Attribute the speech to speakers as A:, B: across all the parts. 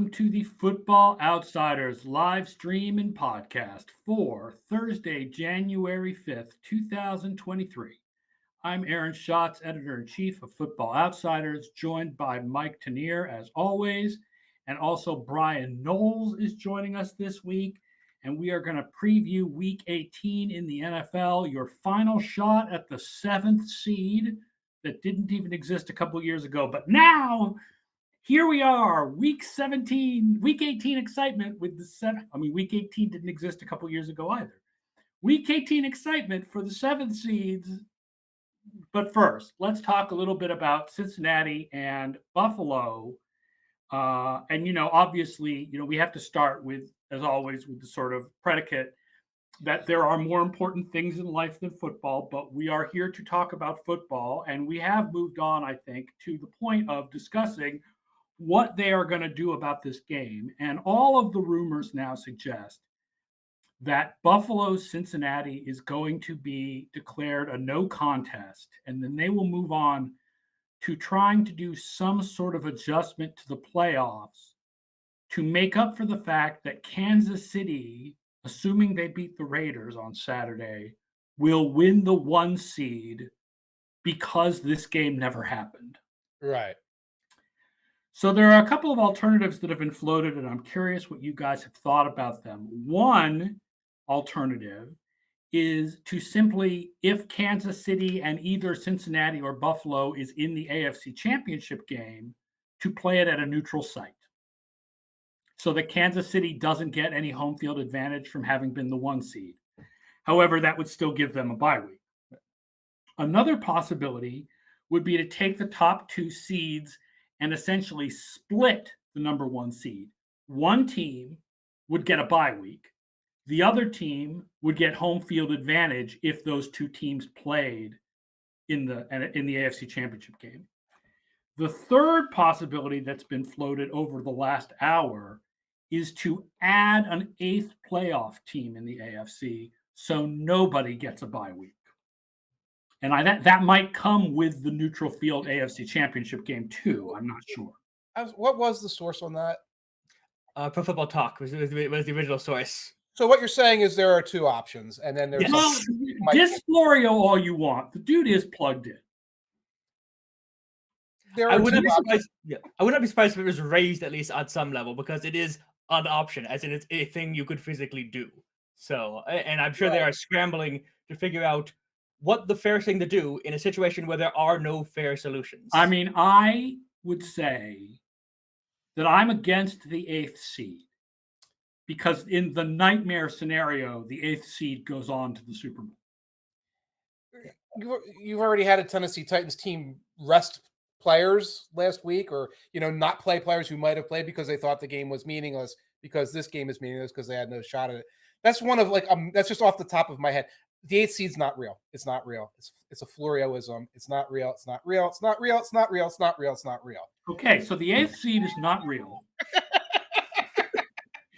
A: To the Football Outsiders live stream and podcast for Thursday, January 5th, 2023. I'm Aaron Schatz, editor in chief of Football Outsiders, joined by Mike Tanier as always, and also Bryan Knowles is joining us this week. And we are going to preview week 18 in the NFL, your final shot at the seventh seed that didn't even exist a couple years ago, but now here we are, week 17, week 18 excitement with the seven. I mean, week 18 didn't exist a couple years ago either. Week 18 excitement for the seventh seeds. But first, let's talk a little bit about Cincinnati and Buffalo. Obviously, we have to start with, as always, with the sort of predicate that there are more important things in life than football, but we are here to talk about football. And we have moved on, I think, to the point of discussing what they are going to do about this game. And all of the rumors now suggest that Buffalo-Cincinnati is going to be declared a no contest, and then they will move on to trying to do some sort of adjustment to the playoffs to make up for the fact that Kansas City, assuming they beat the Raiders on Saturday, will win the 1 seed because this game never happened.
B: Right.
A: So there are a couple of alternatives that have been floated, and I'm curious what you guys have thought about them. One alternative is to simply, if Kansas City and either Cincinnati or Buffalo is in the AFC Championship game, to play it at a neutral site, so that Kansas City doesn't get any home field advantage from having been the 1 seed. However, that would still give them a bye week. Another possibility would be to take the top 2 seeds and essentially split the number 1 seed. One team would get a bye week. The other team would get home field advantage if those 2 teams played in the AFC Championship game. The third possibility that's been floated over the last hour is to add an 8th playoff team in the AFC so nobody gets a bye week. And that might come with the neutral field AFC Championship game too. I'm not sure.
B: What was the source on that?
C: Pro Football Talk was the original source.
B: So what you're saying is there are 2 options, and then there's
A: this Florio all you want. The dude is plugged in.
C: I would not be surprised if it was raised at least at some level, because it is an option, as in it's a thing you could physically do. So, and I'm sure they are scrambling to figure out what the fair thing to do in a situation where there are no fair solutions.
A: I mean, I would say that I'm against the 8th seed, because in the nightmare scenario, the 8th seed goes on to the Super
B: Bowl. You've already had a Tennessee Titans team rest players last week, or not play players who might have played because they thought the game was meaningless, because this game is meaningless because they had no shot at it. That's one of that's just off the top of my head. The 8th seed's not real. It's not real. It's a Florioism. It's not real. It's not real. It's not real. It's not real. It's not real. It's not real.
A: Okay, so the 8th seed is not real.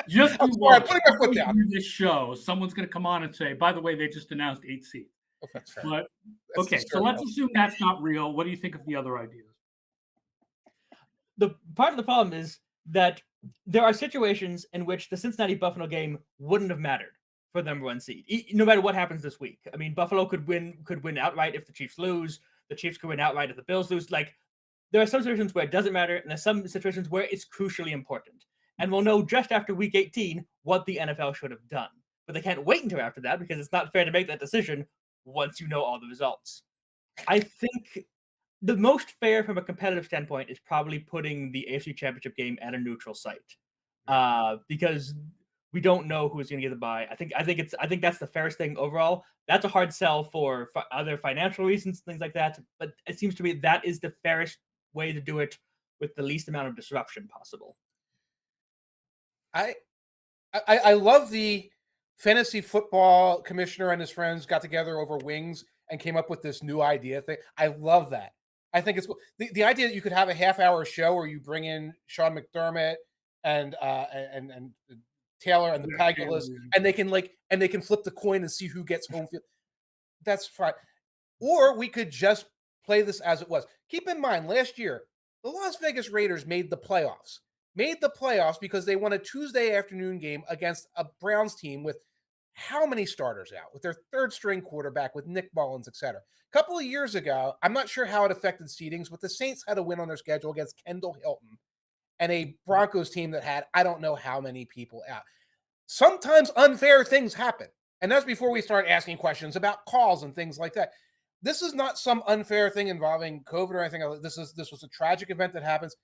A: Just
B: I'm sorry, putting my foot down.
A: This show, someone's going to come on and say, by the way, they just announced 8th seed.
B: Oh, that's fair.
A: But, okay, so let's assume that's not real. What do you think of the other ideas?
C: The part of the problem is that there are situations in which the Cincinnati-Buffalo game wouldn't have mattered for the number 1 seed, no matter what happens this week. I mean, Buffalo could win outright if the Chiefs lose. The Chiefs could win outright if the Bills lose. Like, there are some situations where it doesn't matter, and there's some situations where it's crucially important. And we'll know just after week 18 what the NFL should have done. But they can't wait until after that, because it's not fair to make that decision once you know all the results. I think the most fair from a competitive standpoint is probably putting the AFC Championship game at a neutral site, because we don't know who's going to get the bye. I think that's the fairest thing overall. That's a hard sell for other financial reasons, things like that. But it seems to me that is the fairest way to do it with the least amount of disruption possible.
B: I love the fantasy football commissioner and his friends got together over wings and came up with this new idea thing. I love that. I think it's cool. The idea that you could have a half-hour show where you bring in Sean McDermott and Taylor and the Pagulas, and they can flip the coin and see who gets home field. That's fine. Or we could just play this as it was. Keep in mind, last year, the Las Vegas Raiders made the playoffs. made the playoffs because they won a Tuesday afternoon game against a Browns team with how many starters out, with their third string quarterback, with Nick Mullins, et cetera. A couple of years ago, I'm not sure how it affected seedings, but the Saints had a win on their schedule against Kendall Hilton and a Broncos team that had, I don't know how many people out. Sometimes unfair things happen. And that's before we start asking questions about calls and things like that. This is not some unfair thing involving COVID or anything. This was a tragic event that happens.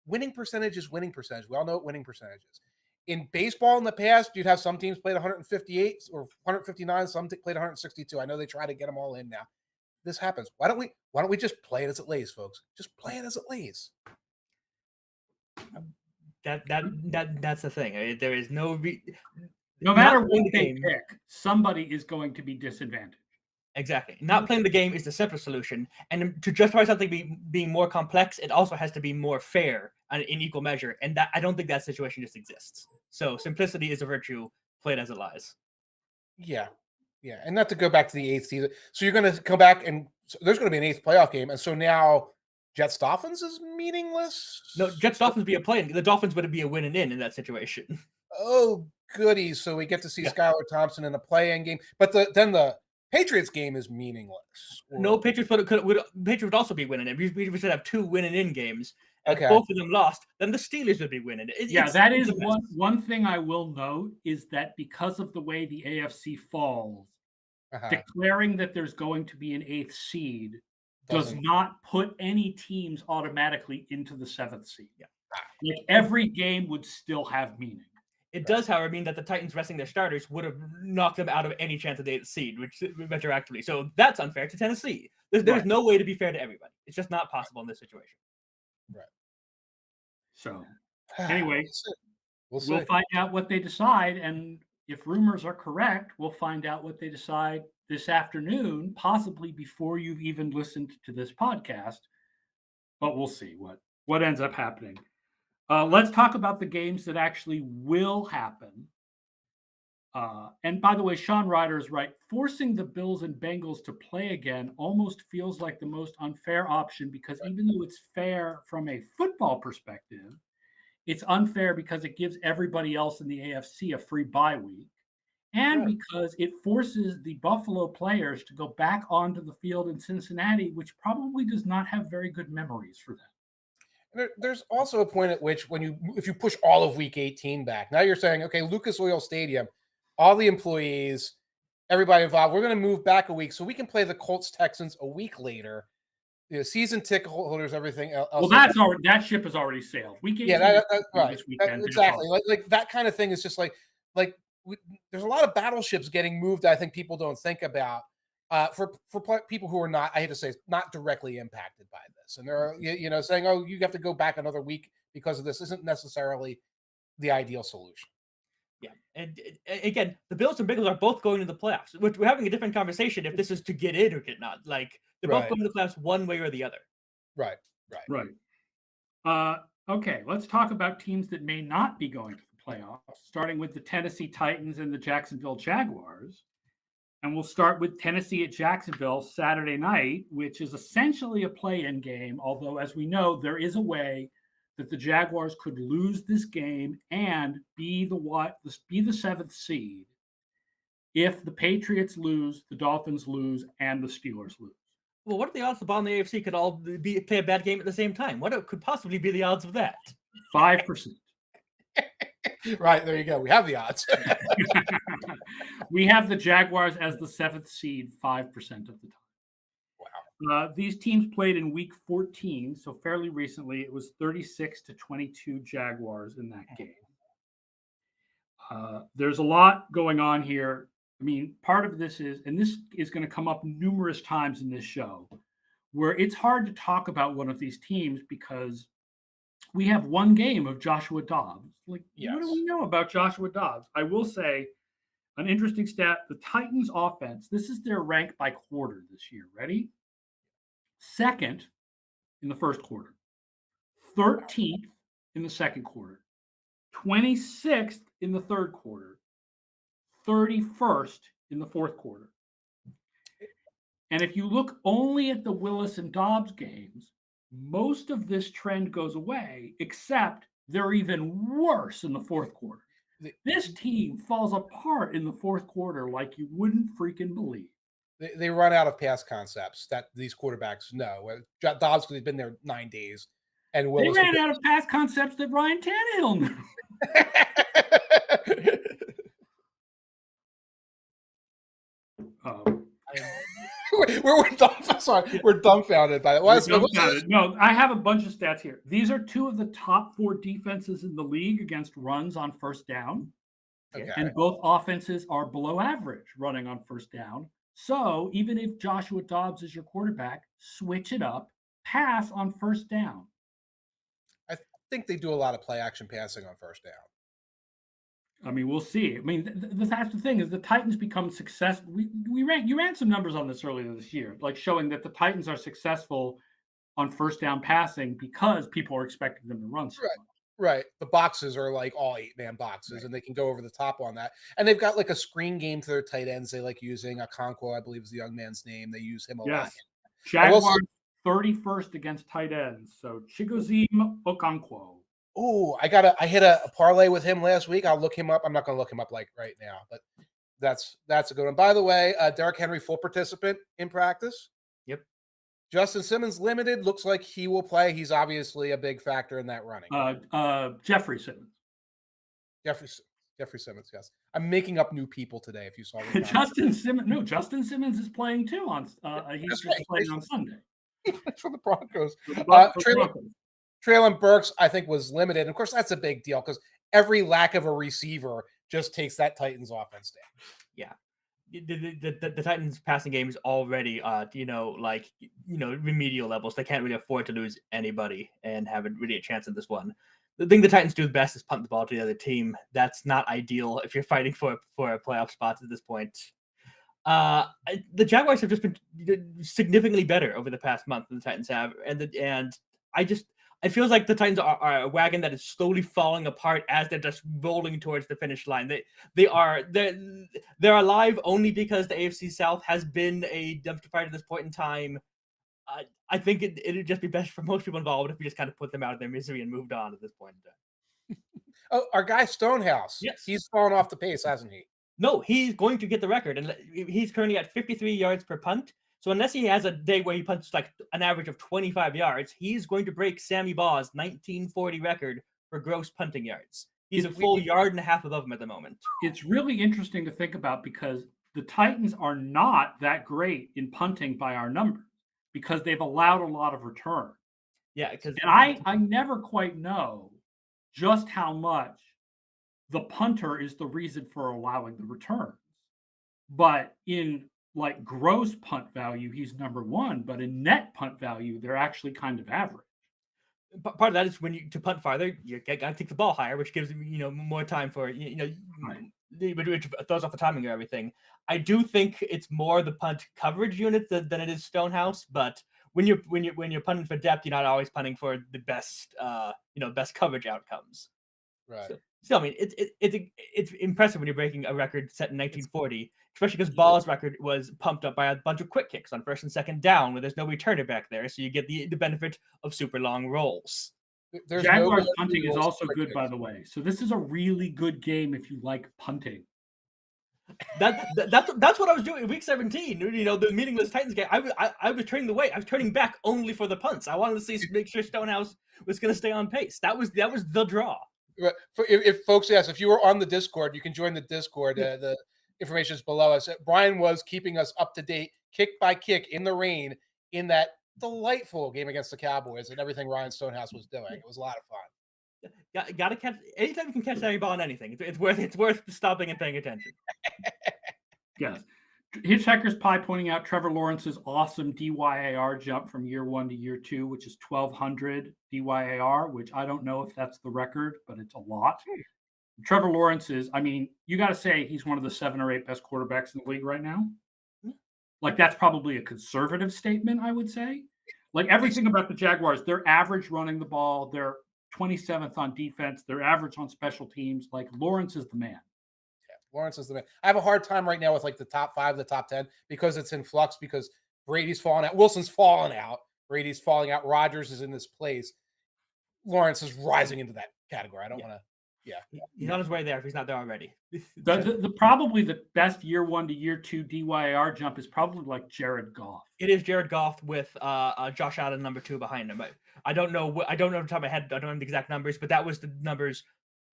B: Winning percentage is winning percentage. We all know what winning percentage is. In baseball in the past, you'd have some teams played 158 or 159, some played 162. I know they try to get them all in now. This happens. Why don't we just play it as it lays, folks? Just play it as it lays.
C: That's the thing. I mean, there is no
A: matter what they pick, somebody is going to be disadvantaged.
C: Exactly. Not playing the game is the simplest solution. And to justify something being more complex, it also has to be more fair and in equal measure. And that I don't think that situation just exists. So simplicity is a virtue. Play it as it lies.
B: Yeah. Yeah. And not to go back to the 8th season. So you're going to come back and there's going to be an 8th playoff game. And so now Jets-Dolphins is meaningless?
C: No, Jets-Dolphins be a play. The Dolphins would be a win and in that situation.
B: Oh, goodies. So we get to see Skylar Thompson in a play-in game. But then the Patriots game is meaningless.
C: No, Patriots would also be winning it. We should have 2 winning in games.
B: Okay.
C: If both of them lost, then the Steelers would be winning it.
A: That is one thing I will note is that because of the way the AFC falls, declaring that there's going to be an 8th seed does not put any teams automatically into the 7th seed.
C: Yeah.
A: Like every game would still have meaning.
C: It does, however, mean that the Titans resting their starters would have knocked them out of any chance of the 8th seed, which retroactively. So that's unfair to Tennessee. There's no way to be fair to everybody. It's just not possible in this situation.
B: Right.
A: So anyway,
B: we'll
A: find out what they decide. And if rumors are correct, we'll find out what they decide this afternoon, possibly before you've even listened to this podcast. But we'll see what ends up happening. Let's talk about the games that actually will happen. And by the way, Sean Ryder is right. Forcing the Bills and Bengals to play again almost feels like the most unfair option because even though it's fair from a football perspective, it's unfair because it gives everybody else in the AFC a free bye week. And because it forces the Buffalo players to go back onto the field in Cincinnati, which probably does not have very good memories for them.
B: There's also a point at which if you push all of week 18 back, now you're saying, okay, Lucas Oil Stadium, all the employees, everybody involved, we're going to move back a week so we can play the Colts Texans a week later. Season ticket holders, everything else.
A: Well, that ship has already sailed. Week 18
B: that's right.
A: This weekend,
B: exactly. Like that kind of thing is just there's a lot of battleships getting moved that I think people don't think about. For people who are not, I hate to say, not directly impacted by this, and they're saying, "Oh, you have to go back another week because of this," isn't necessarily the ideal solution.
C: Yeah, and again, the Bills and Bengals are both going to the playoffs. We're having a different conversation if this is to get in or get not. Like they're both going to the playoffs one way or the other.
B: Right.
A: Okay, let's talk about teams that may not be going to the playoffs, starting with the Tennessee Titans and the Jacksonville Jaguars. And we'll start with Tennessee at Jacksonville Saturday night, which is essentially a play-in game, although, as we know, there is a way that the Jaguars could lose this game and be the 7th seed if the Patriots lose, the Dolphins lose, and the Steelers lose.
C: Well, what are the odds the bottom of the AFC could all play a bad game at the same time? What could possibly be the odds of that?
A: 5%.
B: Right, there you go. We have the odds.
A: We have the Jaguars as the 7th seed 5% of the time.
B: Wow.
A: These teams played in week 14, so fairly recently. It was 36-22 Jaguars in that game. There's a lot going on here. I mean, part of this is, and this is going to come up numerous times in this show, where it's hard to talk about one of these teams because we have one game of Joshua Dobbs. What do we know about Joshua Dobbs? I will say an interesting stat, the Titans offense, this is their rank by quarter this year. Ready? 2nd in the first quarter, 13th in the second quarter, 26th in the third quarter, 31st in the fourth quarter. And if you look only at the Willis and Dobbs games, most of this trend goes away, except they're even worse in the fourth quarter. This team falls apart in the fourth quarter like you wouldn't freaking believe.
B: They run out of pass concepts that these quarterbacks know. Dobbs, because he's been there 9 days, and Willis.
A: They ran out of pass concepts that Ryan Tannehill knew.
B: We're dumbfounded by it.
A: No, I have a bunch of stats here. These are two of the top 4 defenses in the league against runs on first down.
B: Okay.
A: And both offenses are below average running on first down. So even if Joshua Dobbs is your quarterback, switch it up, pass on first down.
B: I think they do a lot of play action passing on first down.
A: I mean, we'll see. I mean, that's the thing is the Titans become successful. You ran some numbers on this earlier this year, like showing that the Titans are successful on first down passing because people are expecting them to run.
B: Right. The boxes are like all 8-man boxes, right, and they can go over the top on that. And they've got like a screen game to their tight ends. They like using Okonkwo, I believe is the young man's name. They use him a lot.
A: Jaguars 31st against tight ends. So Chigoziem Okonkwo.
B: Oh, I hit a parlay with him last week. I'll look him up. I'm not going to look him up like right now, but that's a good one. By the way, Derrick Henry full participant in practice.
C: Yep.
B: Justin Simmons limited. Looks like he will play. He's obviously a big factor in that running.
A: Jeffrey Simmons.
B: Jeffrey Simmons, yes. I'm making up new people today. If you saw
A: Justin Simmons. No, Justin Simmons is playing too on. He's just playing on Sunday.
B: For the Broncos. Treylon Burks, I think, was limited. And of course, that's a big deal because every lack of a receiver just takes that Titans offense down.
C: Yeah. The Titans passing game is already, remedial levels. They can't really afford to lose anybody and have really a chance in this one. The thing the Titans do best is punt the ball to the other team. That's not ideal if you're fighting for a playoff spot at this point. The Jaguars have just been significantly better over the past month than the Titans have, and it feels like the Titans are a wagon that is slowly falling apart as they're just rolling towards the finish line. They're alive only because the AFC South has been a dumpster fire at this point in time. I think it'd just be best for most people involved if we just kind of put them out of their misery and moved on at this point in time.
B: Oh, our guy Stonehouse.
C: Yes.
B: He's fallen off the pace, hasn't he?
C: No, he's going to get the record, and he's currently at 53 yards per punt. So unless he has a day where he punts like an average of 25 yards, he's going to break Sammy Baugh's 1940 record for gross punting yards. He's a full yard and a half above him at the moment.
A: It's really interesting to think about because the Titans are not that great in punting by our numbers because they've allowed a lot of return.
C: Yeah, because
A: I never quite know just how much the punter is the reason for allowing the returns. But in like gross punt value, he's number 1, but in net punt value, they're actually kind of average.
C: Part of that is when to punt farther, you got to take the ball higher, which gives more time for which throws off the timing of everything. I do think it's more the punt coverage unit than it is Stonehouse, but when you're punting for depth, you're not always punting for the best best coverage outcomes.
B: Right.
C: So I mean, it's impressive when you're breaking a record set in 1940, especially because Ball's record was pumped up by a bunch of quick kicks on first and second down, where there's no returner back there, so you get the benefit of super long rolls.
A: Jaguars punting is also good, by the way. So this is a really good game if you like punting.
C: That's what I was doing in week 17. The meaningless Titans game. I was turning away. I was turning back only for the punts. I wanted to make sure Stonehouse was going to stay on pace. That was the draw.
B: If folks, yes, if you were on the Discord, you can join the Discord. The information is below us. Bryan was keeping us up to date, kick by kick in the rain in that delightful game against the Cowboys and everything Ryan Stonehouse was doing. It was a lot of fun.
C: Got to catch anytime you can catch any ball on anything. It's worth stopping and paying attention.
A: Yes. Hitchhiker's Pie pointing out Trevor Lawrence's awesome DYAR jump from year 1 to year 2, which is 1,200 DYAR, which I don't know if that's the record, but it's a lot. Trevor Lawrence is, you got to say he's one of the 7 or 8 best quarterbacks in the league right now. Like, that's probably a conservative statement, I would say. Like, everything about the Jaguars, they're average running the ball. They're 27th on defense. They're average on special teams. Like, Lawrence is the man.
B: Lawrence is the man. I have a hard time right now with like the top 5, the top 10, because it's in flux because Brady's falling out. Wilson's falling out. Brady's falling out. Rodgers is in this place. Lawrence is rising into that category. I don't
C: Yeah.
B: want to.
C: He's on his way there if he's not there already.
A: The probably the best year 1 to year 2 DYAR jump is probably like Jared Goff.
C: It is Jared Goff with Josh Allen number 2 behind him. I don't know. I don't know off the top of my head. I don't know the exact numbers, but that was the numbers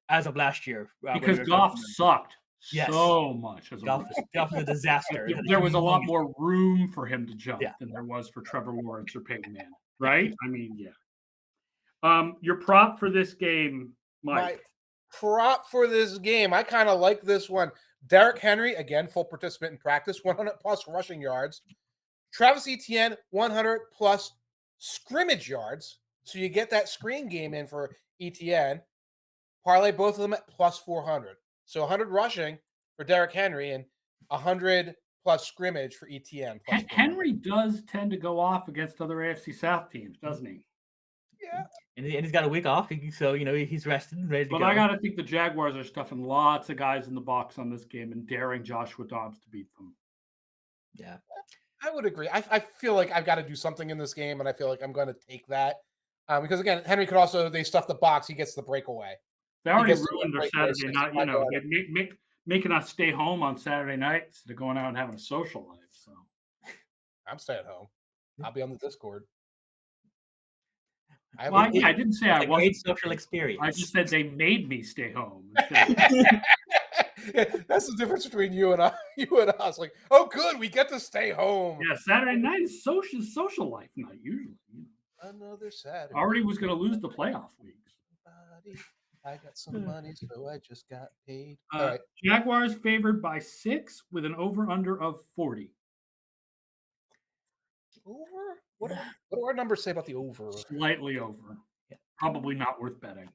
C: as of last year.
A: Because Goff sucked
C: Yes.
A: so much as a
C: Goff was a disaster.
A: there was a lot more room for him to jump
C: Yeah.
A: than there was for Trevor Lawrence or Peyton Manning, right? I mean, yeah. Your prop for this game, Mike.
B: My prop for this game, I kind of like this one. Derrick Henry, again, full participant in practice, 100 plus rushing yards. Travis Etienne, 100 plus scrimmage yards. So you get that screen game in for Etienne. Parlay both of them at plus 400. So 100 rushing for Derrick Henry and 100 plus scrimmage for Etienne.
A: Henry does tend to go off against other AFC South teams, doesn't he?
B: Yeah.
C: And he's got a week off, so he's rested and ready to
A: But
C: go.
A: I got to think the Jaguars are stuffing lots of guys in the box on this game and daring Joshua Dobbs to beat them.
C: Yeah.
B: I would agree. I feel like I've got to do something in this game, and I feel like I'm going to take that. Because, again, Henry could also, they stuff the box, he gets the breakaway.
A: They already ruined our Saturday night, making us stay home on Saturday night instead of going out and having a social life. So
B: I'm staying home. I'll be on the Discord.
A: I didn't say I wasn't.
C: Great social experience.
A: I just said they made me stay home.
B: That's the difference between you and us. Like, oh, good, we get to stay home.
A: Yeah, Saturday night is social life night usually.
B: Another Saturday.
A: Already was going to lose the playoff weeks.
B: I got some money, so I just got paid. All right.
A: Jaguars favored by 6 with an over/under of 40.
B: Over? What do our numbers say about the over?
A: Slightly over. Yeah. Probably not worth betting.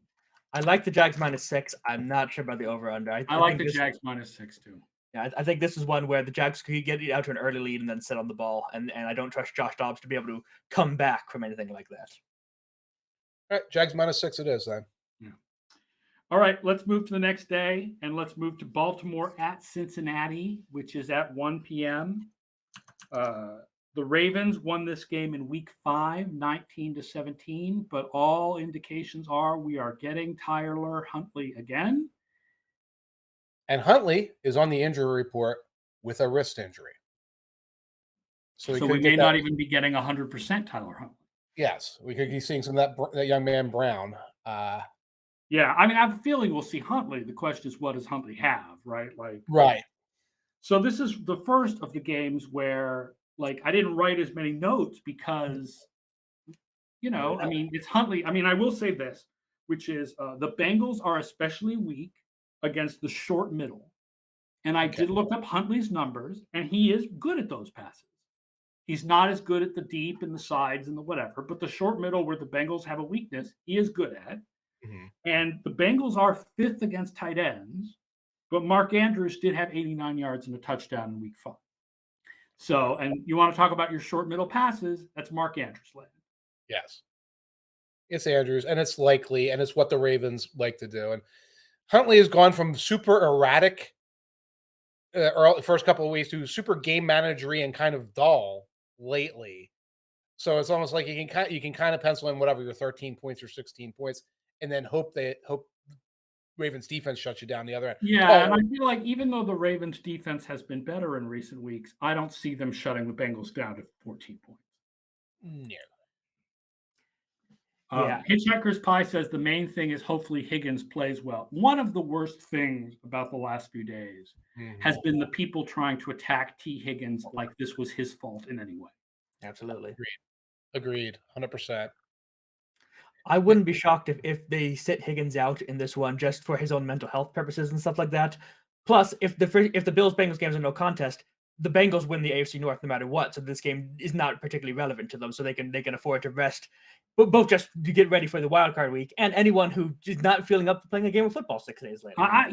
C: I like the Jags -6. I'm not sure about the over/under.
A: I like the Jags -6 too.
C: Yeah, I think this is one where the Jags could get out to an early lead and then sit on the ball, and I don't trust Josh Dobbs to be able to come back from anything like that.
B: All right, Jags -6 it is then.
A: Yeah. All right, let's move to the next day, and let's move to Baltimore at Cincinnati, which is at 1 p.m. The Ravens won this game in week 5, 19-17, but all indications are we are getting Tyler Huntley again.
B: And Huntley is on the injury report with a wrist injury.
A: So we may not even be getting 100% Tyler Huntley.
B: Yes, we could be seeing some of that young man Brown.
A: Yeah, I mean, I have a feeling we'll see Huntley. The question is, what does Huntley have, right?
B: Right.
A: So this is the first of the games where, I didn't write as many notes because, I mean, it's Huntley. I mean, I will say this, which is the Bengals are especially weak against the short middle. And I did look up Huntley's numbers, and he is good at those passes. He's not as good at the deep and the sides and the whatever, but the short middle where the Bengals have a weakness, he is good at. Mm-hmm. And the Bengals are 5th against tight ends, but Mark Andrews did have 89 yards and a touchdown in week 5. So, and you want to talk about your short middle passes, that's Mark Andrews led.
B: Yes. It's Andrews, and it's likely, and it's what the Ravens like to do. And Huntley has gone from super erratic first couple of weeks to super game managery and kind of dull lately. So it's almost like you can kind of pencil in whatever your 13 points or 16 points, and then hope Ravens defense shuts you down the other end.
A: Yeah, and I feel like even though the Ravens defense has been better in recent weeks, I don't see them shutting the Bengals down to 14 points.
B: No.
A: Hitchhiker's Pie says the main thing is hopefully Higgins plays well. One of the worst things about the last few days has been the people trying to attack T. Higgins like this was his fault in any way.
C: Absolutely.
B: Agreed. 100%.
C: I wouldn't be shocked if they sit Higgins out in this one just for his own mental health purposes and stuff like that. Plus, if the Bills-Bengals games are no contest, the Bengals win the AFC North no matter what, so this game is not particularly relevant to them, so they can afford to rest, but both just to get ready for the wild card week, and anyone who is not feeling up to playing a game of football 6 days later.
A: I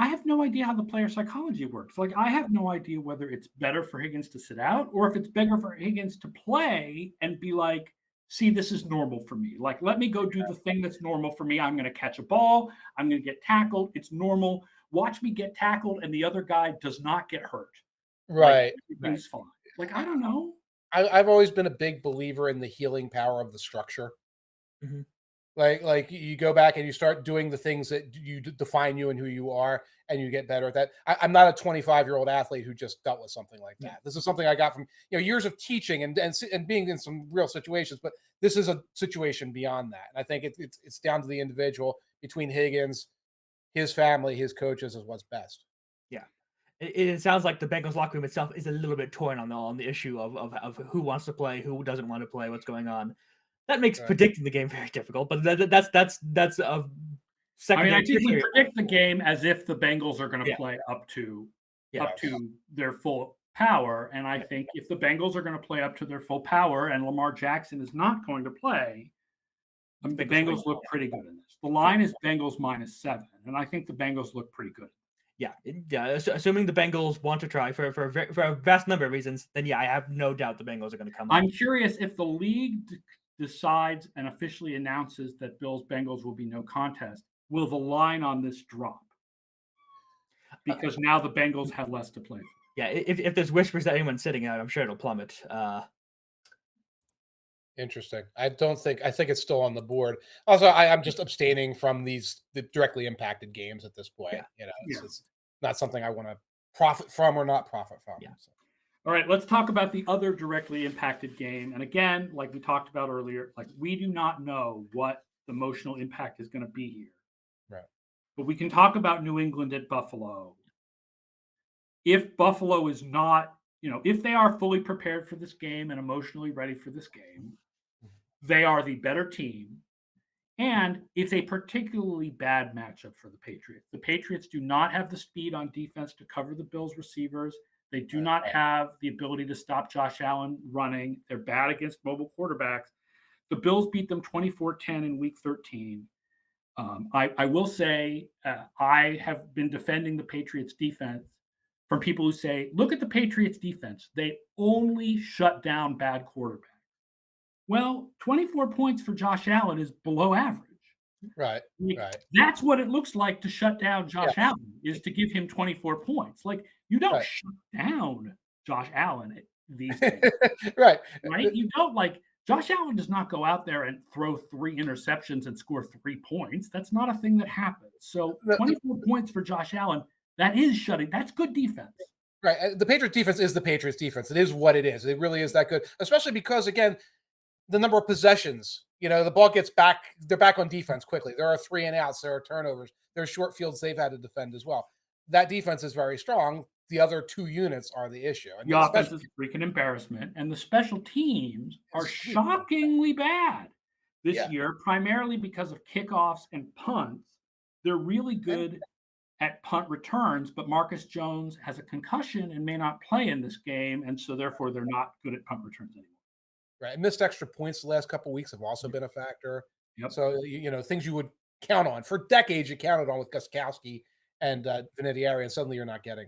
A: have no idea how the player psychology works. I have no idea whether it's better for Higgins to sit out or if it's better for Higgins to play and be like, see, this is normal for me. Let me go do the thing that's normal for me. I'm going to catch a ball. I'm going to get tackled. It's normal. Watch me get tackled, and the other guy does not get hurt.
B: Right.
A: Everything's fine. I don't know.
B: I've always been a big believer in the healing power of the structure.
C: Mm-hmm.
B: Like you go back and you start doing the things that you define you and who you are, and you get better at that. I'm not a 25-year-old athlete who just dealt with something like that.
C: Yeah.
B: This is something I got from years of teaching and being in some real situations. But this is a situation beyond that, and I think it's down to the individual between Higgins, his family, his coaches is what's best.
C: Yeah. It sounds like the Bengals locker room itself is a little bit torn on the issue of who wants to play, who doesn't want to play, what's going on. That makes
B: Right.
C: predicting the game very difficult, but that's a
A: I
C: secondary.
A: mean, I think we
C: tertiary-
A: predict the game as if the Bengals are going to
C: Yeah.
A: play up to
C: Yeah.
A: their full power, and I think if the Bengals are going to play up to their full power, and Lamar Jackson is not going to play, the Bengals look pretty good in this. The line is Bengals -7, and I think the Bengals look pretty good.
C: Yeah, assuming the Bengals want to try for a vast number of reasons, then yeah, I have no doubt the Bengals are going to come.
A: I'm curious if the league decides and officially announces that Bills-Bengals will be no contest, will the line on this drop? Because now the Bengals have less to play for.
C: Yeah, if there's whispers that anyone's sitting out, I'm sure it'll plummet.
B: Interesting. I think it's still on the board. Also, I'm just abstaining from the directly impacted games at this point.
C: Yeah.
B: It's not something I want to profit from or not profit from.
C: Yeah.
B: So.
A: All right, let's talk about the other directly impacted game. And again, like we talked about earlier, like we do not know what the emotional impact is going to be here.
B: Right.
A: But we can talk about New England at Buffalo. If Buffalo is not, if they are fully prepared for this game and emotionally ready for this game, they are the better team. And it's a particularly bad matchup for the Patriots. The Patriots do not have the speed on defense to cover the Bills receivers. They do not have the ability to stop Josh Allen running. They're bad against mobile quarterbacks. The Bills beat them 24-10 in week 13. I will say I have been defending the Patriots defense from people who say, look at the Patriots defense. They only shut down bad quarterbacks. Well, 24 points for Josh Allen is below average.
B: Right.
A: That's what it looks like to shut down Josh Allen, is to give him 24 points. Like, you don't shut down Josh Allen these days.
B: Right.
A: You don't, Josh Allen does not go out there and throw 3 interceptions and score 3 points. That's not a thing that happens. So 24 points for Josh Allen, that's good defense.
B: Right. The Patriots defense is the Patriots defense. It is what it is. It really is that good, especially because, again, the number of possessions, the ball gets back. They're back on defense quickly. There are 3 and outs. There are turnovers. There are short fields they've had to defend as well. That defense is very strong. The other 2 units are the issue. And
A: the offense is a freaking embarrassment. And the special teams are shockingly bad this year, primarily because of kickoffs and punts. They're really good at punt returns, but Marcus Jones has a concussion and may not play in this game. And so therefore they're not good at punt returns anymore.
B: Right. And missed extra points the last couple of weeks have also been a factor.
A: Yep.
B: So, things you would count on. For decades, you counted on with Gostkowski and Vinatieri, and suddenly you're not getting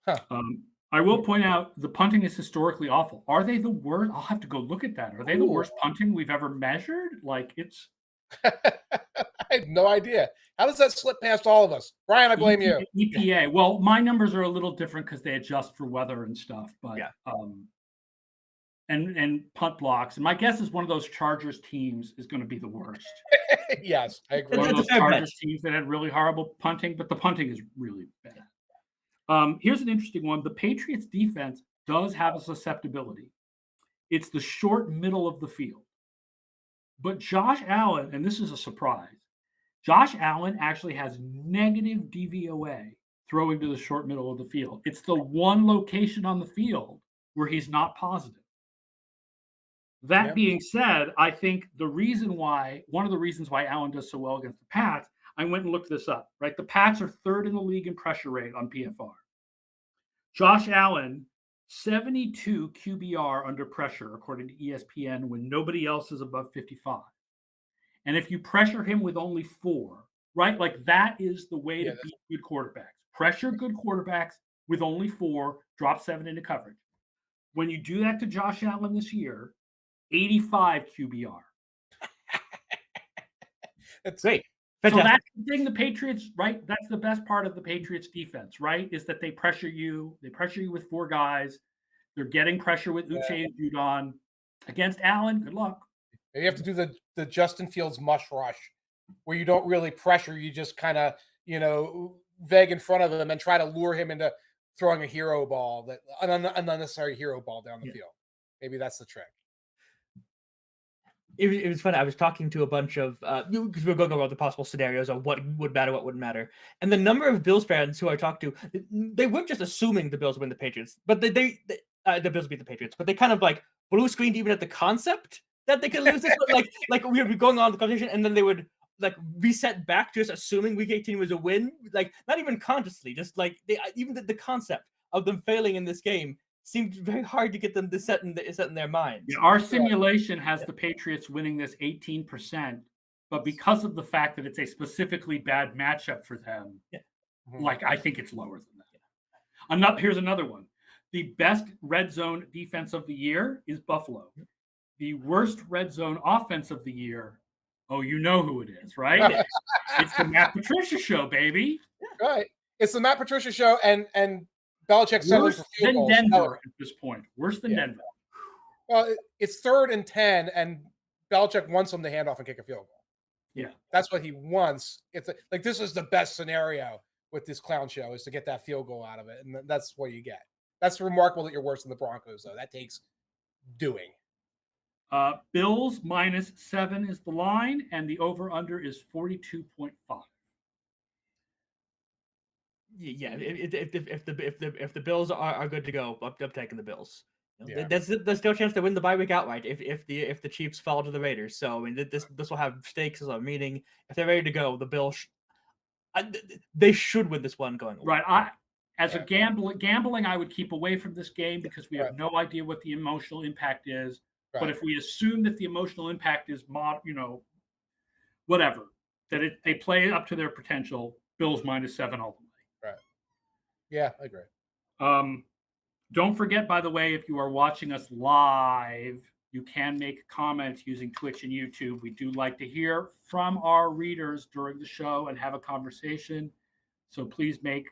B: them.
A: I will point out the punting is historically awful. Are they the worst? I'll have to go look at that. Are they the worst punting we've ever measured? It's...
B: I had no idea. How does that slip past all of us? Brian, I blame you.
A: EPA. Well, my numbers are a little different because they adjust for weather and stuff. But and punt blocks. And my guess is one of those Chargers teams is going to be the worst.
B: Yes, I agree.
A: One of those Chargers teams that had really horrible punting, but the punting is really bad. Here's an interesting one. The Patriots defense does have a susceptibility. It's the short middle of the field. But Josh Allen, and this is a surprise, Josh Allen actually has negative DVOA throwing to the short middle of the field. It's the one location on the field where he's not positive. That being said, I think one of the reasons why Allen does so well against the Pats, I went and looked this up, right? The Pats are 3rd in the league in pressure rate on PFR. Josh Allen, 72 QBR under pressure, according to ESPN, when nobody else is above 55. And if you pressure him with only 4, right? That is the way to beat good quarterbacks. Pressure good quarterbacks with only 4, drop 7 into coverage. When you do that to Josh Allen this year, 85 QBR.
B: It's
C: great.
A: Fantastic. So that's the thing the Patriots, right? That's the best part of the Patriots defense, right? Is that they pressure you. They pressure you with 4 guys. They're getting pressure with Uche and Judon. Against Allen, good luck.
B: You have to do the the Justin Fields mush rush, where you don't really pressure, you just kind of, veg in front of him and try to lure him into throwing a hero ball, an unnecessary hero ball down the field. Maybe that's the trick.
C: It was fun. I was talking to a bunch of because we were going over the possible scenarios of what would matter, what wouldn't matter, and the number of Bills fans who I talked to, they weren't just assuming the Bills win the Patriots, but the Bills beat the Patriots, but they kind of like blue screened even at the concept that they could lose this. like we would be going on the conversation, and then they would like reset back just assuming Week 18 was a win, like not even consciously, just like even the concept of them failing in this game seemed very hard to get them to set in their minds.
A: Yeah, our simulation has the Patriots winning this 18%, but because of the fact that it's a specifically bad matchup for them, like I think it's lower than that. Here's another one. The best red zone defense of the year is Buffalo. The worst red zone offense of the year, you know who it is, right? It's the Matt Patricia show, baby.
B: Right. It's the Matt Patricia show, and Belichick
A: worse than Denver at this point. Worse than Denver.
B: Well, it's 3rd and 10, and Belichick wants them to hand off and kick a field goal.
A: Yeah,
B: that's what he wants. It's like this is the best scenario with this clown show, is to get that field goal out of it, and that's what you get. That's remarkable that you're worse than the Broncos, though. That takes doing.
A: Bills -7 is the line, and the over/under is 42.5.
C: Yeah, if the Bills are good to go, I'm taking the Bills.
B: Yeah.
C: There's still a chance to win the bye week outright if the Chiefs fall to the Raiders. So I mean, this will have stakes as a meaning. If they're ready to go, the Bills they should win this one going away.
A: Right. As a gambling, I would keep away from this game because we have no idea what the emotional impact is. Right. But if we assume that the emotional impact is whatever, that they play up to their potential, Bills -7 all the way.
B: Right. Yeah, I agree.
A: Don't forget, by the way, if you are watching us live, you can make comments using Twitch and YouTube. We do like to hear from our readers during the show and have a conversation. So please make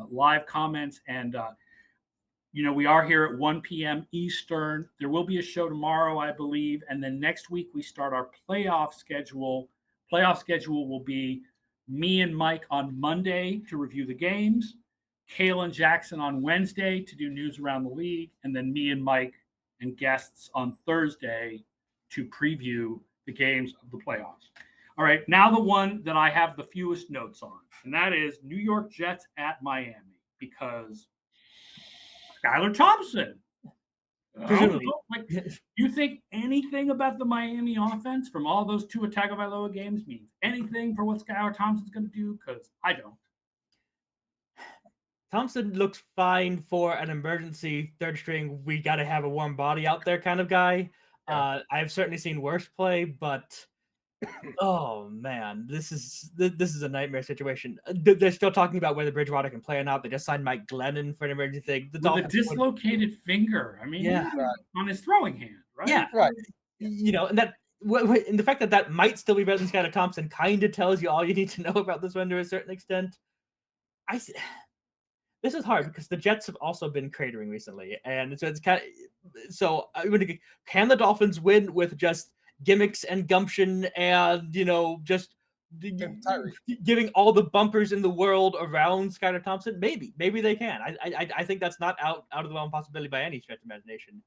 A: live comments. And, we are here at 1 p.m. Eastern. There will be a show tomorrow, I believe. And then next week, we start our playoff schedule. Playoff schedule will be me and Mike on Monday to review the games, Kale and Jackson on Wednesday to do news around the league, and then me and Mike and guests on Thursday to preview the games of the playoffs. All right, now the one that I have the fewest notes on, and that is New York Jets at Miami, because Skylar Thompson. You think anything about the Miami offense from all those Tua Tagovailoa games means anything for what Skylar Thompson's going to do? Because I don't.
C: Thompson looks fine for an emergency third string, we got to have a warm body out there kind of guy. Yeah. I've certainly seen worse play, but oh man, this is a nightmare situation. They're still talking about whether Bridgewater can play or not. They just signed Mike Glennon for an emergency thing.
A: With a dislocated finger. I mean, on his throwing hand, right?
C: Yeah, right. And that. And the fact that might still be better than Skylar Thompson kind of tells you all you need to know about this one to a certain extent. This is hard because the Jets have also been cratering recently, and so it's can the Dolphins win with just gimmicks and gumption and just giving all the bumpers in the world around Skylar Thompson? Maybe they can. I think that's not out of the realm of possibility by any stretch of imagination.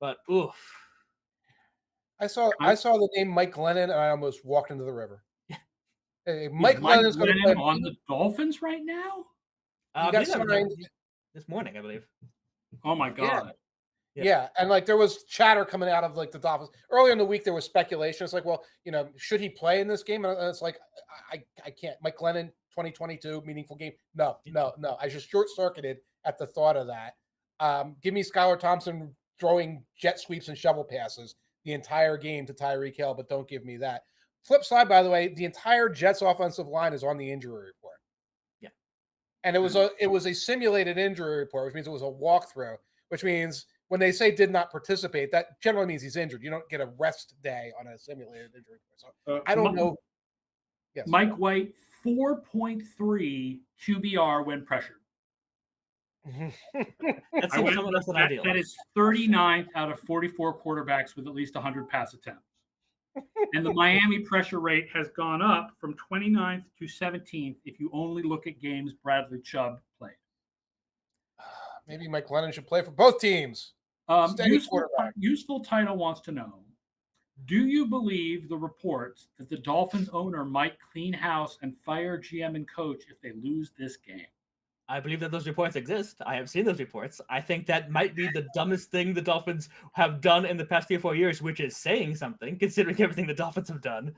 C: But oof.
B: I saw the name Mike Glennon, and I almost walked into the river. Hey, Mike Glennon is going to play
A: on the Dolphins right now.
B: He got signed
C: this morning, I believe.
A: Oh my god!
B: Yeah, and there was chatter coming out of the Dolphins earlier in the week. There was speculation. It's like, well, should he play in this game? And it's like, I can't. Mike Glennon, 2022 meaningful game. No. I just short circuited at the thought of that. Give me Skylar Thompson throwing jet sweeps and shovel passes the entire game to Tyreek Hill, but don't give me that. Flip side, by the way, the entire Jets offensive line is on the injury report. And it was a simulated injury report, which means it was a walkthrough, which means when they say did not participate, that generally means he's injured. You don't get a rest day on a simulated injury report. So I don't know.
A: Yes. Mike White, 4.3 QBR when pressured.
C: That's ideal.
A: That is 39th out of 44 quarterbacks with at least 100 pass attempts. And the Miami pressure rate has gone up from 29th to 17th if you only look at games Bradley Chubb played.
B: Maybe Mike Glennon should play for both teams. Steady quarterback.
A: Useful Title wants to know, do you believe the reports that the Dolphins owner might clean house and fire GM and coach if they lose this game?
C: I believe that those reports exist. I have seen those reports. I think that might be the dumbest thing the Dolphins have done in the past 3 or 4 years, which is saying something, considering everything the Dolphins have done.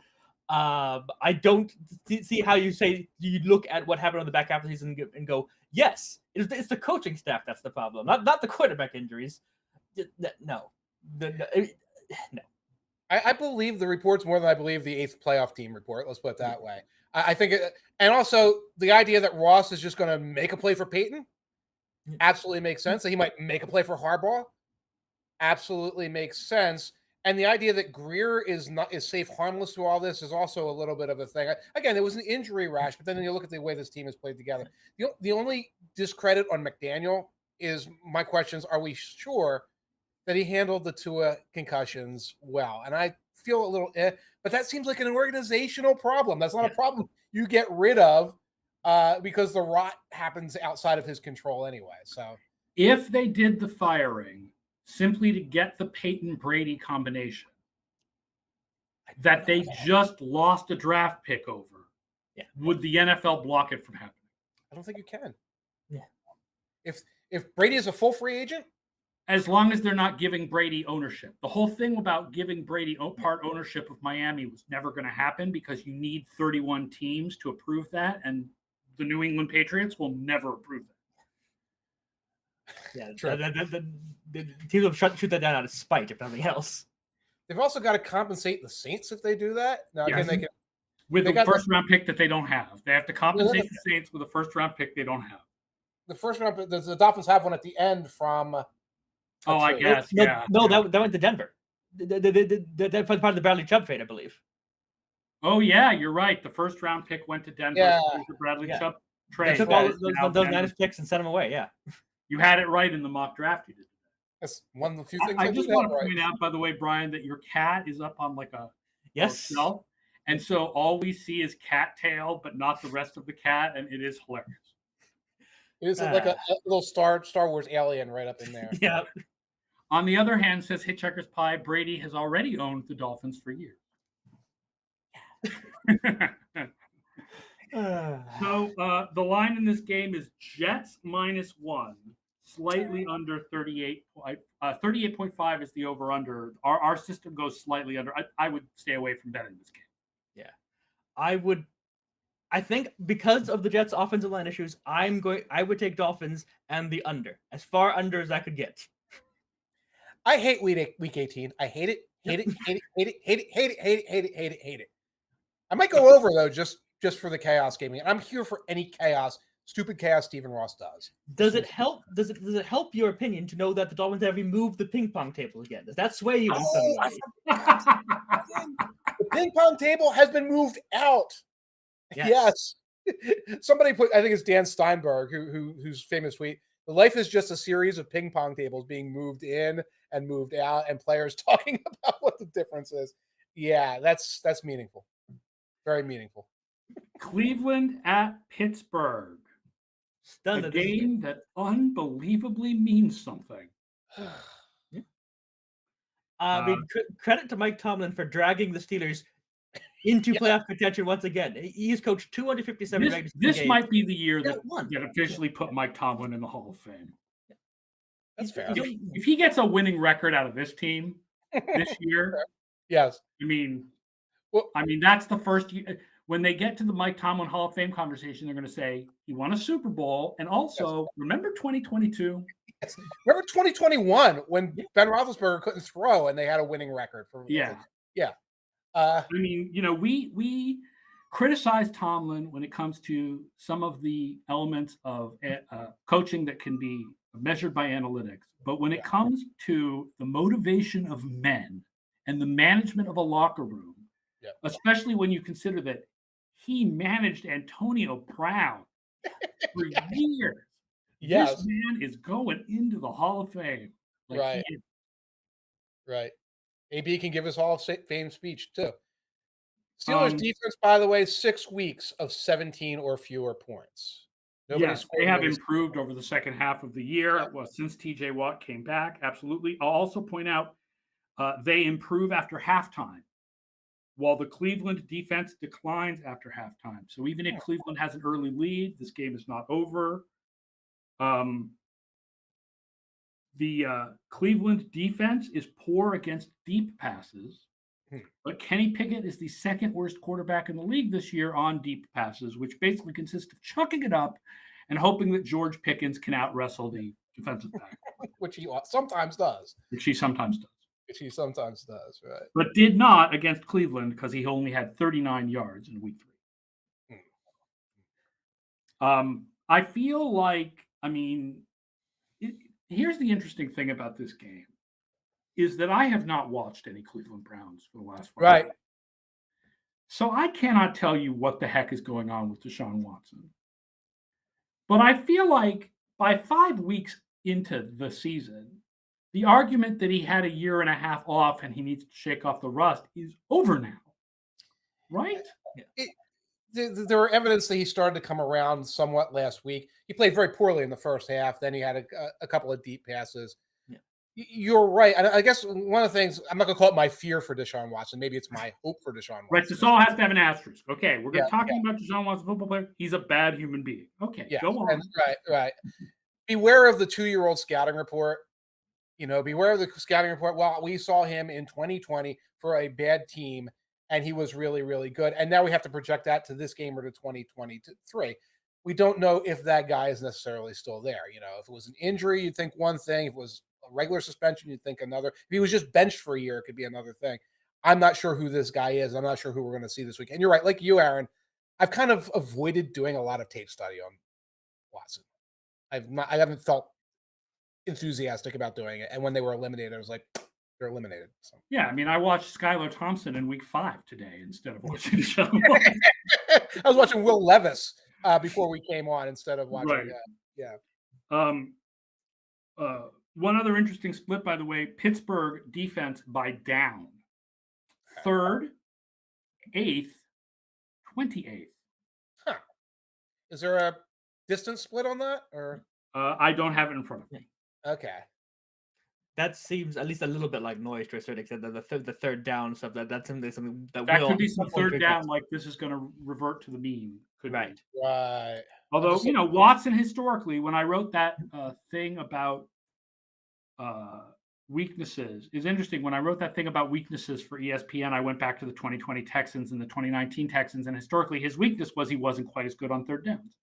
C: I don't see how you look at what happened on the back half of the season and go, yes, it's the coaching staff that's the problem, not the quarterback injuries. No.
B: I believe the reports more than I believe the 8th playoff team report. Let's put it that way. I think, and also the idea that Ross is just going to make a play for Peyton absolutely makes sense. That he might make a play for Harbaugh absolutely makes sense. And the idea that Greer is safe, harmless through all this is also a little bit of a thing. Again, there was an injury rash, but then you look at the way this team has played together. The only discredit on McDaniel is my questions: are we sure that he handled the Tua concussions well? And I feel a little, but that seems like an organizational problem. That's not a problem you get rid of because the rot happens outside of his control anyway. So
A: if they did the firing simply to get the Peyton-Brady combination that they just lost a draft pick over, would the NFL block it from happening?
B: I don't think you can.
C: Yeah.
B: If Brady is a full free agent,
A: as long as they're not giving Brady ownership. The whole thing about giving Brady part ownership of Miami was never going to happen because you need 31 teams to approve that, and the New England Patriots will never approve that.
C: Yeah, true. The teams will shoot that down out of spite, if nothing else.
B: They've also got to compensate the Saints if they do that. Now, again, they can.
A: With the first-round pick that they don't have. They have to compensate the Saints with a first-round pick they don't have.
B: The first-round pick, the Dolphins have one at the end from...
A: I guess.
C: No, that went to Denver. That's part of the Bradley Chubb trade, I believe.
A: Oh, yeah, you're right. The first round pick went to Denver.
B: Yeah.
A: The Bradley Chubb trade.
C: They took all those Niners picks and sent them away, yeah.
A: You had it right in the mock draft you did.
B: That's one of the few things
A: I just want to point out, by the way, Brian, that your cat is up on like a shelf. And so all we see is cattail, but not the rest of the cat, and it is hilarious.
B: It is like a little Star Wars alien right up in there.
C: Yeah.
A: On the other hand, says Hitchhiker's Pie, Brady has already owned the Dolphins for years. So the line in this game is Jets -1, slightly under 38. 38.5 is the over-under. Our system goes slightly under. I would stay away from betting this game.
C: Yeah. I think because of the Jets' offensive line issues, I would take Dolphins and the under, as far under as I could get.
B: I hate week 18. I hate it. Hate it. I might go over though, just for the chaos gaming. I'm here for any chaos, stupid chaos Stephen Ross does.
C: Does it help? Does it help your opinion to know that the Dolphins have removed the ping pong table again? Does that sway you in some way?
B: The ping pong table has been moved out. Yes. Somebody put, I think it's Dan Steinberg, whose famous tweet: "The life is just a series of ping pong tables being moved in and moved out, and players talking about what the difference is." Yeah, that's meaningful. Very meaningful.
A: Cleveland at Pittsburgh. A game that unbelievably means something.
C: I mean, credit to Mike Tomlin for dragging the Steelers into playoff contention once again. He's coached 257 games.
A: This might be the year that officially put Mike Tomlin in the Hall of Fame.
B: That's fair.
A: If he gets a winning record out of this team this year,
B: yes.
A: I mean, that's the first year. When they get to the Mike Tomlin Hall of Fame conversation, they're going to say he won a Super Bowl, and also remember 2022.
B: Yes. Remember 2021 when Ben Roethlisberger couldn't throw and they had a winning record for
A: I mean, we criticize Tomlin when it comes to some of the elements of coaching that can be measured by analytics. But when it comes to the motivation of men and the management of a locker room, especially when you consider that he managed Antonio Brown for years, this man is going into the Hall of Fame.
B: Right. AB can his Hall of Fame speech too. Steelers
A: Um,
B: defense, by the way, 6 weeks of 17 or fewer points. Nobody
A: Yes, they
B: scored
A: have
B: nearly.
A: improved over the second half of the year. Well, since TJ Watt came back, absolutely. I'll also point out they improve after halftime, while the Cleveland defense declines after halftime. So even if Cleveland has an early lead, this game is not over. The Cleveland defense is poor against deep passes, but Kenny Pickett is the second worst quarterback in the league this year on deep passes, which basically consists of chucking it up and hoping that George Pickens can out wrestle the defensive back,
B: Which he sometimes does.
A: which he sometimes does.
B: Right?
A: But did not against Cleveland because he only had 39 yards in week 3. I feel like, here's the interesting thing about this game is that I have not watched any Cleveland Browns for the last 5
B: Right.
A: years. So I cannot tell you what the heck is going on with Deshaun Watson. But I feel like by 5 weeks into the season, the argument that he had a year and a half off and he needs to shake off the rust is over now. Right?
B: There were evidence that he started to come around somewhat last week. He played very poorly in the first half. Then he had a couple of deep passes.
C: Yeah.
B: You're right. And I guess one of the things, I'm not going to call it my fear for Deshaun Watson. Maybe it's my hope for Deshaun Watson.
A: Right. This all has to have an asterisk. Okay. We're talking about Deshaun Watson, football player. He's a bad human being. Okay.
B: Yeah.
A: Go on.
B: Right. Beware of the 2-year-old scouting report. Beware of the scouting report. Well, we saw him in 2020 for a bad team, and he was really, really good. And now we have to project that to this game or to 2023. We don't know if that guy is necessarily still there. If it was an injury, you'd think one thing. If it was a regular suspension, you'd think another. If he was just benched for a year, it could be another thing. I'm not sure who this guy is. I'm not sure who we're going to see this week. And you're right. Like you, Aaron, I've kind of avoided doing a lot of tape study on Watson. I haven't felt enthusiastic about doing it. And when they were eliminated, I was like, they're eliminated. So.
A: Yeah, I watched Skylar Thompson in week 5 today instead of watching Deshaun Watson.
B: I was watching Will Levis before we came on instead of watching.
A: Right. One other interesting split, by the way, Pittsburgh defense by down. 3rd, 8th, 28th.
B: Huh. Is there a distance split on that? Or
A: I don't have it in front of me.
B: Okay.
C: That seems at least a little bit like noise to a certain extent. The third down stuff. That's something that
A: That
C: will
A: could be some third down, like this is going to revert to the mean.
C: Right.
B: Right.
A: Although Watson historically, when I wrote that thing about weaknesses, is interesting. When I wrote that thing about weaknesses for ESPN, I went back to the 2020 Texans and the 2019 Texans, and historically, his weakness was he wasn't quite as good on third downs.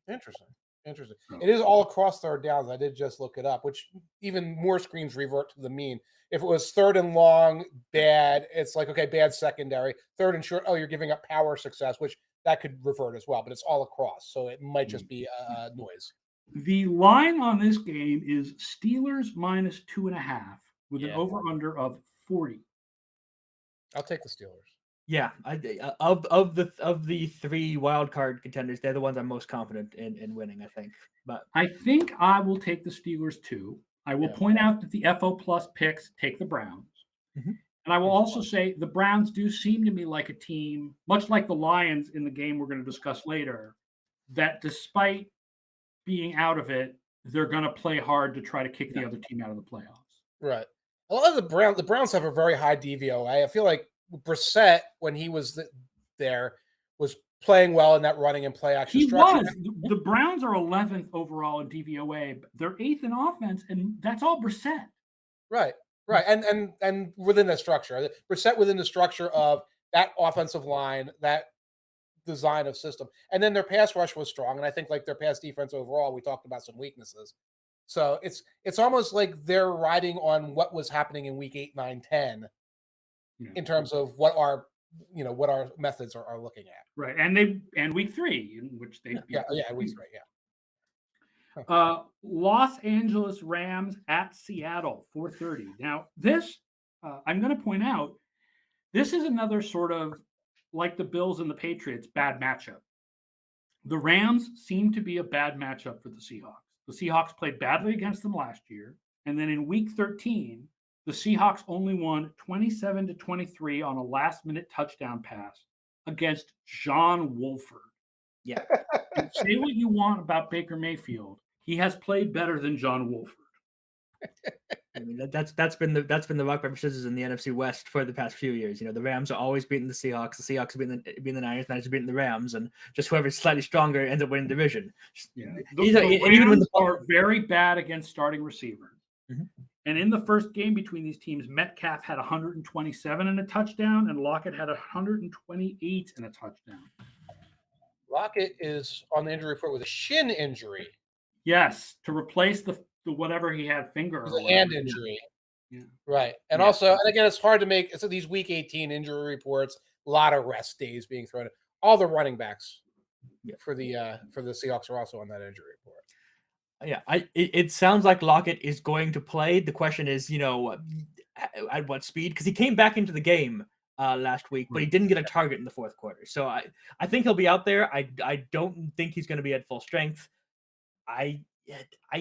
B: Interesting. It is all across third downs. I did just look it up, which even more screens revert to the mean. If it was 3rd and long, bad, it's like, okay, bad secondary. 3rd and short, you're giving up power success, which that could revert as well, but it's all across. So it might just be noise.
A: The line on this game is Steelers minus 2.5 with an over-under of 40.
B: I'll take the Steelers.
C: Yeah, of the 3 wild card contenders, they're the ones I'm most confident in winning, I think. But
A: I think I will take the Steelers too. I will point out that the FO Plus picks take the Browns. Mm-hmm. And I will also say the Browns do seem to me like a team, much like the Lions in the game we're going to discuss later, that despite being out of it, they're going to play hard to try to kick the other team out of the playoffs.
B: Right. A lot of the Browns have a very high DVOA. I feel like Brissett, when he was there, was playing well in that running and play action structure.
A: The Browns are 11th overall in DVOA. They're 8th in offense, and that's all Brissett.
B: Right. And within the structure, Brissett within the structure of that offensive line, that design of system. And then their pass rush was strong. And I think like their pass defense overall, we talked about some weaknesses. So it's almost like they're riding on what was happening in week 8, 9, 10 in terms of what our methods are looking at.
A: Right. And week 3, in which they
B: week 3,
A: Los Angeles Rams at Seattle, 4:30. Now, this I'm going to point out, this is another sort of like the Bills and the Patriots bad matchup. The Rams seem to be a bad matchup for the Seahawks. The Seahawks played badly against them last year, and then in week 13, the Seahawks only won 27-23 on a last-minute touchdown pass against John Wolford.
C: Yeah.
A: And say what you want about Baker Mayfield, he has played better than John Wolford.
C: I mean, that's been the rock paper scissors in the NFC West for the past few years. The Rams are always beating the Seahawks. The Seahawks are beating the Niners. Niners are beating the Rams, and just whoever's slightly stronger ends up winning the division.
A: Yeah,
C: the
A: Rams when are very bad against starting receivers.
C: Mm-hmm.
A: And in the first game between these teams, Metcalf had 127 and a touchdown, and Lockett had 128 and a touchdown.
B: Lockett is on the injury report with a shin injury.
A: Yes, to replace the whatever he had, finger or
B: hand injury.
A: Yeah.
B: Right. And also, and again, it's hard to make these week 18 injury reports, a lot of rest days being thrown. All the running backs for the Seahawks are also on that injury report.
C: Yeah, it sounds like Lockett is going to play. The question is, at what speed? Because he came back into the game last week, but he didn't get a target in the fourth quarter. So I think he'll be out there. I don't think he's going to be at full strength. I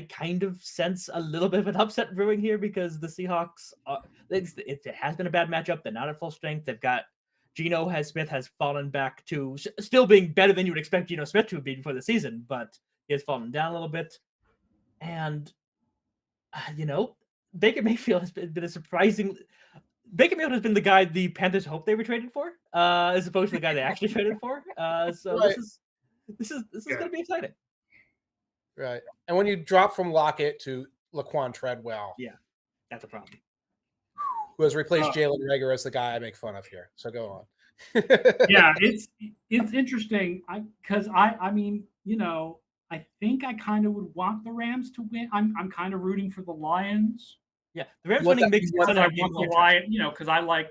C: kind of sense a little bit of an upset brewing here because the Seahawks, it has been a bad matchup. They're not at full strength. They've got Smith has fallen back to still being better than you would expect Geno Smith to be before the season, but he has fallen down a little bit. And, Baker Mayfield has been a surprising. Baker Mayfield has been the guy the Panthers hoped they were traded for, as opposed to the guy they actually traded for. So right. This is going to be exciting.
B: Right. And when you drop from Lockett to Laquan Treadwell.
C: Yeah, that's a problem.
B: Who has replaced Jalen Reagor as the guy I make fun of here. So go on.
A: Yeah, it's interesting. Because I mean, I think I kind of would want the Rams to win. I'm kind of rooting for the Lions.
C: Yeah, the Rams winning makes sense.
A: I want the Lions, because I like,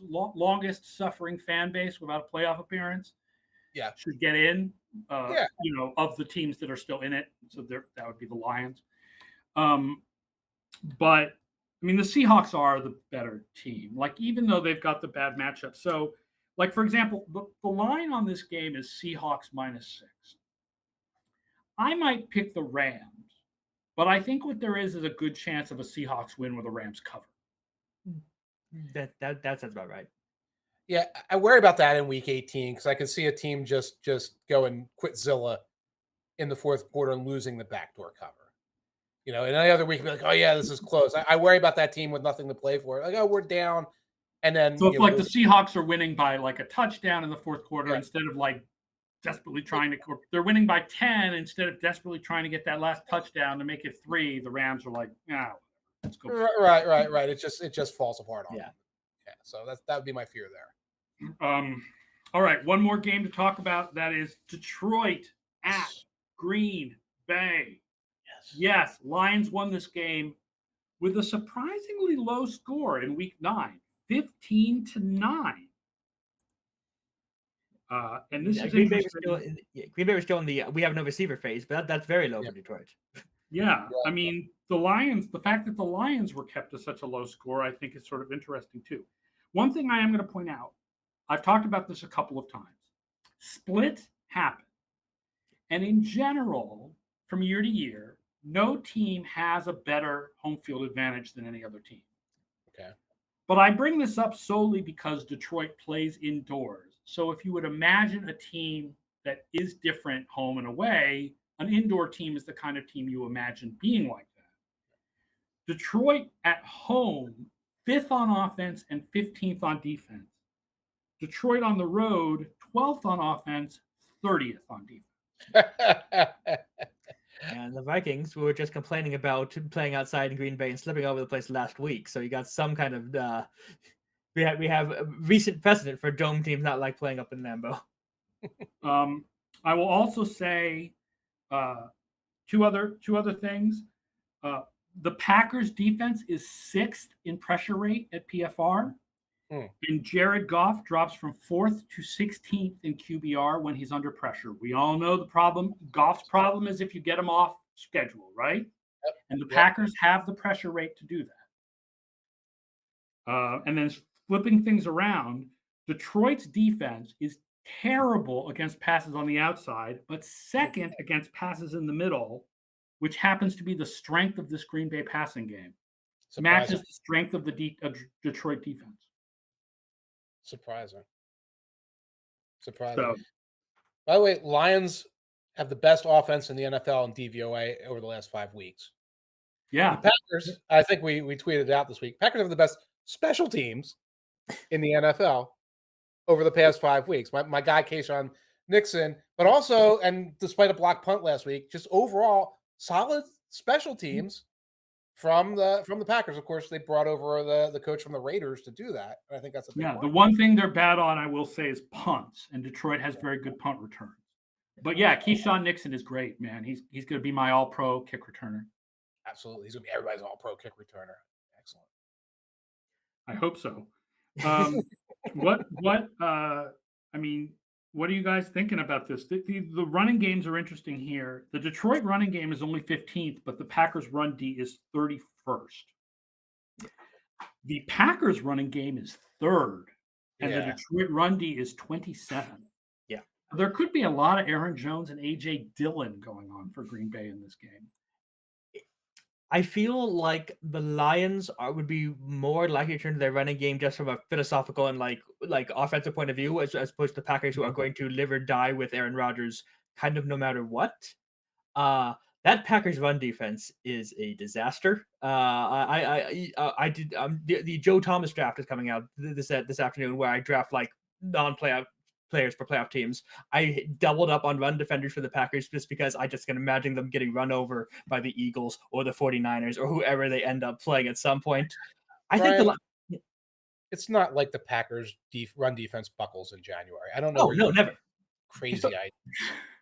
A: longest suffering fan base without a playoff appearance.
B: Yeah,
A: should get in. Of the teams that are still in it, so that would be the Lions. But I mean, the Seahawks are the better team. Like, even though they've got the bad matchup. So, like, for example, the line on this game is Seahawks -6. I might pick the Rams, but I think what there is a good chance of a Seahawks win with a Rams cover.
C: That sounds about right.
B: Yeah, I worry about that in week 18 because I can see a team just going quit Zilla in the fourth quarter and losing the backdoor cover. And any other week, be like, oh, yeah, this is close. I worry about that team with nothing to play for. Like, oh, we're down. And then.
A: So it's like the Seahawks are winning by like a touchdown in the fourth quarter instead of like desperately trying to. They're winning by 10 instead of desperately trying to get that last touchdown to make it 3. The Rams are like, let's go.
B: Right. It just falls apart on them. Yeah. So that would be my fear there.
A: All right, one more game to talk about. That is Detroit at Green Bay. Yes, Lions won this game with a surprisingly low score in week 9, 15-9. And this is
C: Green Bay was still in the we have no receiver phase, but that's very low for Detroit.
A: Yeah, I mean, the fact that the Lions were kept to such a low score, I think is sort of interesting too. One thing I am going to point out, I've talked about this a couple of times. Split happen. And in general, from year to year, no team has a better home field advantage than any other team.
B: Okay.
A: But I bring this up solely because Detroit plays indoors. So if you would imagine a team that is different home and away, an indoor team is the kind of team you imagine being like that. Detroit at home, 5th on offense and 15th on defense. Detroit on the road, 12th on offense, 30th on defense.
C: And the Vikings, we were just complaining about playing outside in Green Bay and slipping over the place last week. So you got some kind of we have a recent precedent for dome teams not like playing up in Lambeau.
A: I will also say two other things. The Packers defense is 6th in pressure rate at PFR. And Jared Goff drops from 4th to 16th in QBR when he's under pressure. We all know the problem. Goff's problem is if you get him off schedule, right?
B: Yep.
A: And the Packers have the pressure rate to do that. And then flipping things around, Detroit's defense is terrible against passes on the outside, but 2nd against passes in the middle, which happens to be the strength of this Green Bay passing game. matches the strength of the Detroit defense.
B: Surprising.
A: So,
B: by the way, Lions have the best offense in the NFL in DVOA over the last 5 weeks.
A: yeah.
B: The Packers, I think we tweeted it out this week. Packers have the best special teams in the NFL over the past 5 weeks. My guy, Keyshawn Nixon, but also, and despite a block punt last week, just overall solid special teams from the Packers. Of course, they brought over the coach from the Raiders to do that. And I think that's a big
A: The one thing they're bad on, I will say, is punts, and Detroit has very good punt returns. But yeah, Keyshawn Nixon is great, man. He's going to be my All-Pro kick returner.
B: Absolutely, he's going to be everybody's All-Pro kick returner. Excellent.
A: I hope so. What are you guys thinking about this? The running games are interesting here. The Detroit running game is only 15th, but the Packers run D is 31st. The Packers running game is 3rd, and the Detroit run D is 27th.
C: Yeah.
A: There could be a lot of Aaron Jones and A.J. Dillon going on for Green Bay in this game.
C: I feel like the Lions would be more likely to turn to their running game just from a philosophical and like offensive point of view, as opposed to the Packers, who are going to live or die with Aaron Rodgers, kind of no matter what. That Packers run defense is a disaster. The Joe Thomas draft is coming out this afternoon, where I draft like non-playoff players for playoff teams. I doubled up on run defenders for the Packers just because I just can imagine them getting run over by the Eagles or the 49ers or whoever they end up playing at some point.
B: It's not like the Packers run defense buckles in January. I don't know.
C: Oh, no, never.
B: Crazy idea.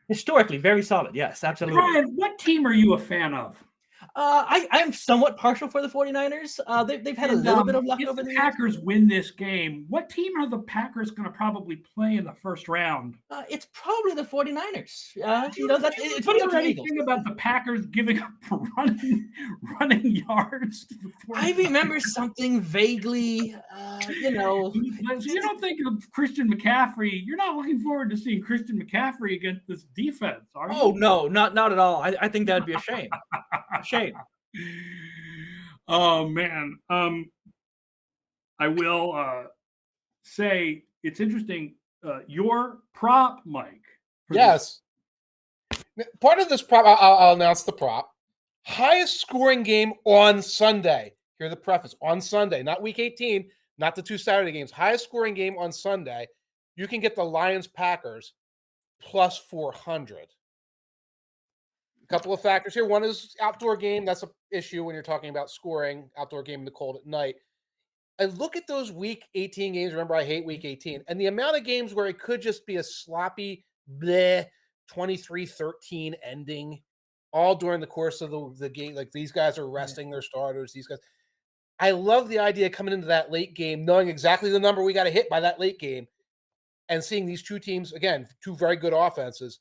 C: Historically, very solid. Yes, absolutely.
A: Bryan, what team are you a fan of?
C: I am somewhat partial for the 49ers. They've had a little bit of luck over the years.
A: If the Packers win this game, what team are the Packers going to probably play in the first round?
C: It's probably the 49ers. It's
A: funny anything about the Packers giving up running yards to the 49ers.
C: I remember something vaguely,
A: So you don't think of Christian McCaffrey. You're not looking forward to seeing Christian McCaffrey against this defense, are you?
C: Oh, no, not at all. I think that'd be a shame. Shame.
A: Oh man. I will say it's interesting. Your prop, Mike.
B: Yes. Part of this prop, I'll announce the prop. Highest scoring game on Sunday. Here's the preface. On Sunday, not week 18, not the 2 Saturday games. Highest scoring game on Sunday. You can get the Lions-Packers plus 400. A couple of factors here. One is outdoor game. That's an issue when you're talking about scoring. Outdoor game in the cold at night. I look at those week 18 games. Remember, I hate week 18. And the amount of games where it could just be a sloppy, 23-13 ending all during the course of the game. Like, these guys are resting their starters. These guys. I love the idea coming into that late game, knowing exactly the number we got to hit by that late game, and seeing these two teams, again, two very good offenses,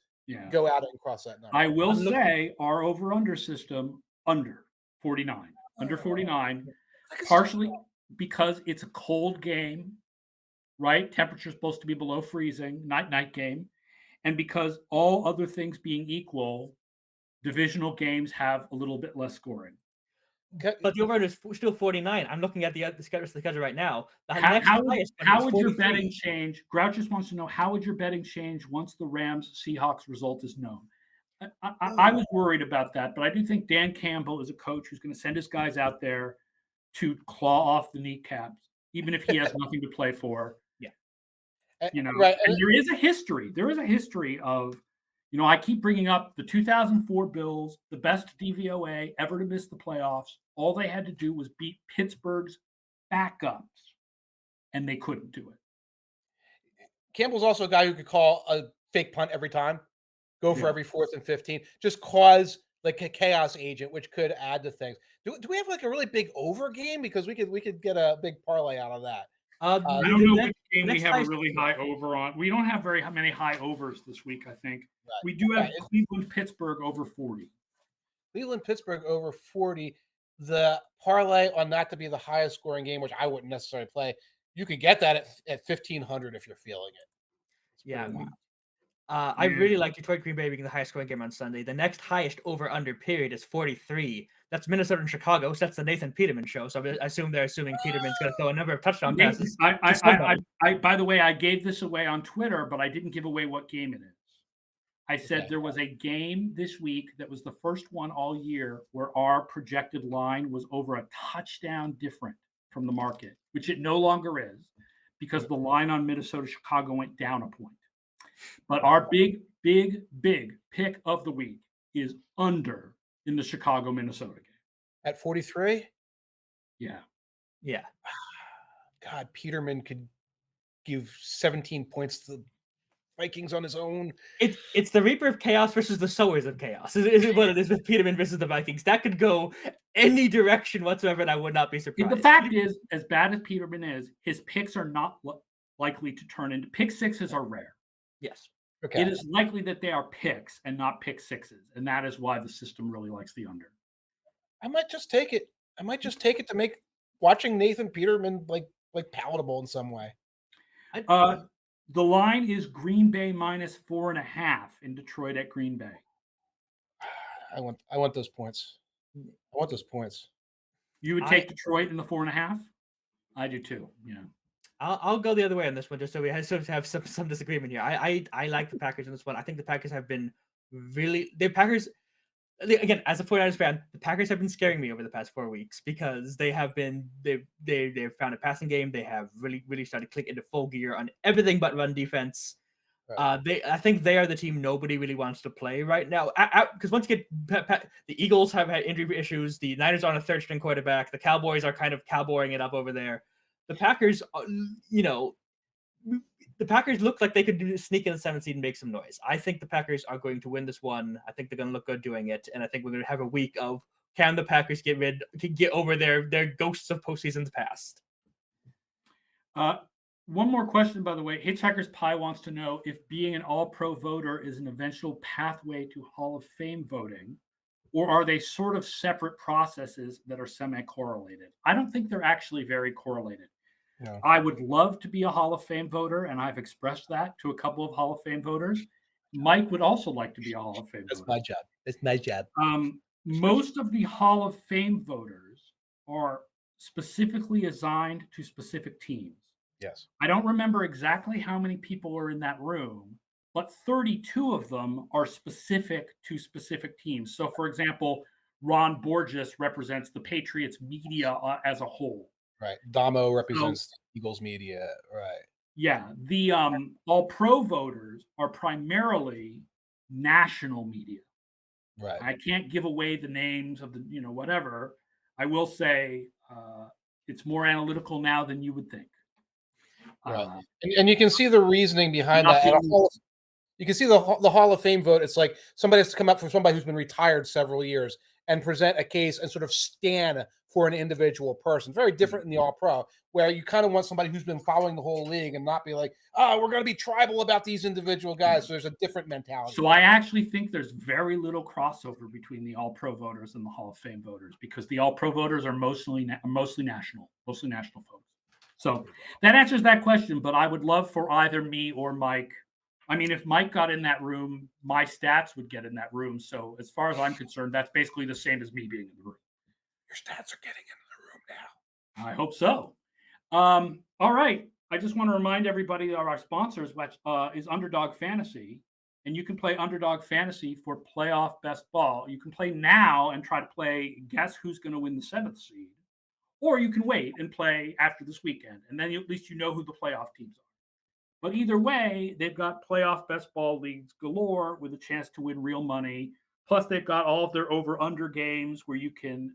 B: go out and cross that number.
A: I will say our over-under system under 49. Under 49, partially because it's a cold game, right? Temperature's supposed to be below freezing, night game. And because all other things being equal, divisional games have a little bit less scoring.
C: But the over-under is still 49. I'm looking at the schedule right now.
A: How would your betting change? Grouch just wants to know, how would your betting change once the Rams-Seahawks result is known? I was worried about that, but I do think Dan Campbell is a coach who's going to send his guys out there to claw off the kneecaps, even if he has nothing to play for.
C: Yeah.
B: Right.
A: And there is a history. There is a history of, I keep bringing up the 2004 Bills, the best DVOA ever to miss the playoffs. All they had to do was beat Pittsburgh's backups, and they couldn't do it.
B: Campbell's also a guy who could call a fake punt every time, go for every 4th and 15, just cause like a chaos agent, which could add to things. Do we have like a really big over game? Because we could get a big parlay out of that.
A: I don't know which game we have a really high over on. We don't have very many high overs this week, I think. Right. We do have Cleveland-Pittsburgh over 40.
B: Cleveland-Pittsburgh over 40. The parlay on that to be the highest scoring game, which I wouldn't necessarily play, you could get that at 1,500 if you're feeling it.
C: Yeah. I really like Detroit Green Bay being the highest scoring game on Sunday. The next highest over/under period is 43. That's Minnesota and Chicago. So that's the Nathan Peterman show. So I assume they're assuming Peterman's going to throw a number of touchdown passes.
A: By the way, I gave this away on Twitter, but I didn't give away what game it is. I said there was a game this week that was the first one all year where our projected line was over a touchdown different from the market, which it no longer is because the line on Minnesota-Chicago went down a point. But our big pick of the week is under in the Chicago-Minnesota game.
B: At 43?
A: Yeah.
C: Yeah.
B: God, Peterman could give 17 points to the Vikings on his own.
C: It's the Reaper of Chaos versus the Sowers of Chaos. Is what it is with Peterman versus the Vikings. That could go any direction whatsoever, and I would not be surprised.
A: The fact is, as bad as Peterman is, his picks are not likely to turn into pick sixes are rare.
C: Yes.
B: Okay.
A: It is likely that they are picks and not pick sixes, and that is why the system really likes the under.
B: I might just take it. To make watching Nathan Peterman like palatable in some way.
A: The line is Green Bay minus 4.5 in Detroit at Green Bay.
B: I want those points.
A: You would take Detroit in the 4.5? I do too. Yeah.
C: I'll go the other way on this one, just so we have some disagreement here. I like the Packers in this one. I think the Packers have been again, as a 49ers fan, the Packers have been scaring me over the past 4 weeks because they've found a passing game. They have really started to click into full gear on everything but run defense. Right. I think they are the team nobody really wants to play right now. Because once you get the Eagles have had injury issues, the Niners are on a third string quarterback, the Cowboys are kind of cowboying it up over there. The Packers, the Packers look like they could sneak in the 7th seed and make some noise. I think the Packers are going to win this one. I think they're going to look good doing it, and I think we're going to have a week of can the Packers get over their ghosts of postseasons past.
A: One more question, by the way. Hitchhiker's Pie wants to know if being an All-Pro voter is an eventual pathway to Hall of Fame voting, or are they sort of separate processes that are semi-correlated? I don't think they're actually very correlated. No. I would love to be a Hall of Fame voter, and I've expressed that to a couple of Hall of Fame voters. Mike would also like to be a Hall of Fame voter.
B: That's my job.
A: Most of the Hall of Fame voters are specifically assigned to specific teams.
B: Yes.
A: I don't remember exactly how many people are in that room, but 32 of them are specific to specific teams. So, for example, Ron Borges represents the Patriots media as a whole.
B: Right. Damo represents Eagles media. Right.
A: Yeah. The All-Pro voters are primarily national media.
B: Right.
A: I can't give away the names of the, whatever. I will say it's more analytical now than you would think.
B: Right. And you can see the reasoning behind that. You can see the Hall of Fame vote. It's like somebody has to come up from somebody who's been retired several years and present a case and sort of stand for an individual person. Very different in the All-Pro, where you kind of want somebody who's been following the whole league and not be like, oh, we're going to be tribal about these individual guys. So there's a different mentality.
A: So I actually think there's very little crossover between the All-Pro voters and the Hall of Fame voters because the All-Pro voters are mostly national folks. So that answers that question, but I would love for either me or Mike. I mean, if Mike got in that room, my stats would get in that room. So as far as I'm concerned, that's basically the same as me being in the room.
B: Your stats are getting into the room now.
A: I hope so. All right. I just want to remind everybody of our sponsors, which is Underdog Fantasy. And you can play Underdog Fantasy for playoff best ball. You can play now and try to play guess who's going to win the 7th seed. Or you can wait and play after this weekend. And then at least you know who the playoff teams are. But either way, they've got playoff best ball leagues galore with a chance to win real money. Plus, they've got all of their over-under games where you can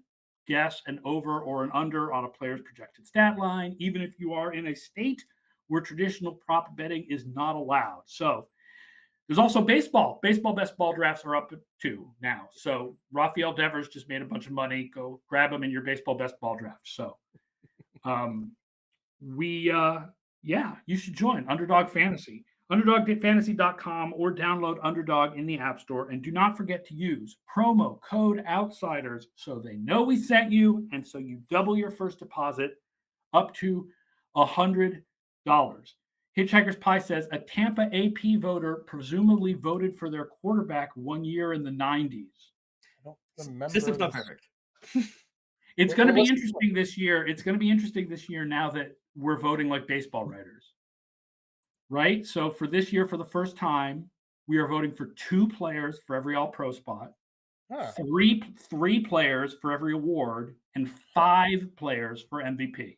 A: guess an over or an under on a player's projected stat line, even if you are in a state where traditional prop betting is not allowed. So there's also baseball. Baseball best ball drafts are up too now. So Rafael Devers just made a bunch of money. Go grab him in your baseball best ball draft. So you should join Underdog Fantasy. UnderdogFantasy.com or download Underdog in the App Store. And do not forget to use promo code OUTSIDERS so they know we sent you and so you double your first deposit up to $100. Hitchhiker's Pie says a Tampa AP voter presumably voted for their quarterback 1 year in the 90s.
B: I don't remember.
C: System's not perfect.
A: It's going to be interesting this year. It's going to be interesting this year now that we're voting like baseball writers, right? So for this year, for the first time, we are voting for 2 players for every All-Pro spot, three players for every award, and 5 players for MVP.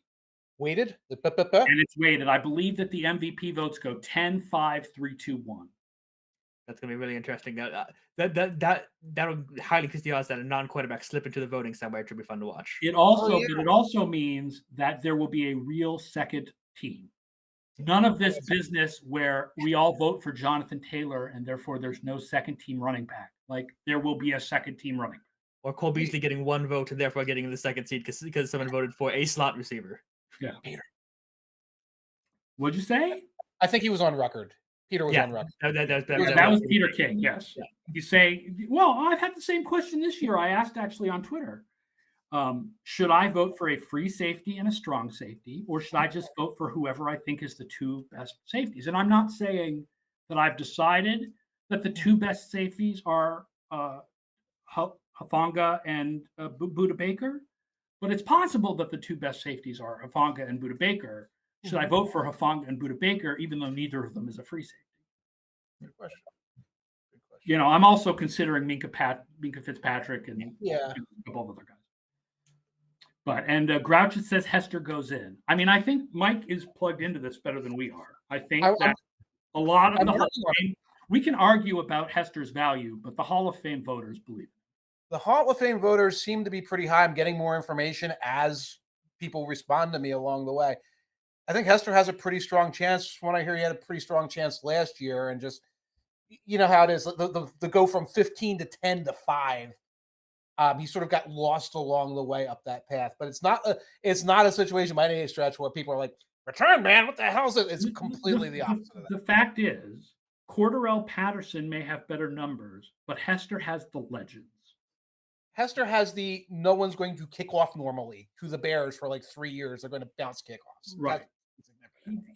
B: Weighted?
A: And it's weighted. I believe that the MVP votes go 10, 5, 3, 2, 1.
C: That's going to be really interesting. That'll highly increase the odds that a non-quarterback slip into the voting somewhere. It should be fun to watch.
A: It also means that there will be a real second team. None of this business where we all vote for Jonathan Taylor and therefore there's no second team running back. Like there will be a second team running back.
C: Or Cole Beasley getting 1 vote and therefore getting in the second seat because someone voted for a slot receiver.
A: Yeah. Peter. What'd you say?
B: I think he was on record. Peter was on record.
A: That was Peter King, yes. Yeah. You say, well, I've had the same question this year. I asked actually on Twitter. Should I vote for a free safety and a strong safety, or should I just vote for whoever I think is the 2 best safeties? And I'm not saying that I've decided that the 2 best safeties are Hufanga and Budda Baker, but it's possible that the 2 best safeties are Hufanga and Budda Baker. Should I vote for Hufanga and Budda Baker, even though neither of them is a free safety?
B: Good question.
A: You know, I'm also considering Minka Fitzpatrick and a couple of other guys. But Grouch says Hester goes in. I mean, I think Mike is plugged into this better than we are. I think that a lot of the Hall of Fame, we can argue about Hester's value, but the Hall of Fame voters believe it.
B: The Hall of Fame voters seem to be pretty high. I'm getting more information as people respond to me along the way. I think Hester has a pretty strong chance. When I hear he had a pretty strong chance last year, and just, you know how it is, the go from 15 to 10 to 5. He sort of got lost along the way up that path, but it's not a situation by any stretch where people are like, return, man, what the hell is it? It's completely the opposite of that.
A: The fact is, Cordarrelle Patterson may have better numbers, but Hester has the legends.
B: Hester has the no one's going to kick off normally to the Bears for like 3 years. They're going to bounce kickoffs.
A: Right.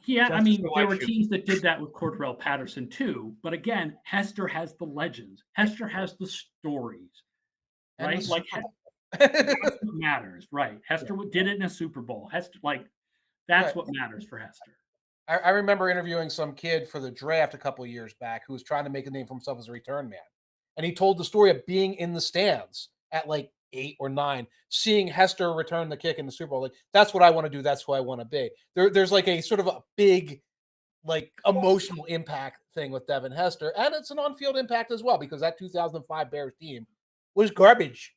A: Yeah, I mean, there were teams that did that with Cordarrelle Patterson too. But again, Hester has the legends. Hester has the stories. Right? Like that's what matters. Right. Hester did it in a Super Bowl. Hester, that's what matters for Hester.
B: I remember interviewing some kid for the draft a couple of years back who was trying to make a name for himself as a return man. And he told the story of being in the stands at like 8 or 9, seeing Hester return the kick in the Super Bowl. Like, that's what I want to do. That's who I want to be. There's like a sort of a big, like, emotional impact thing with Devin Hester. And it's an on-field impact as well, because that 2005 Bears team was garbage.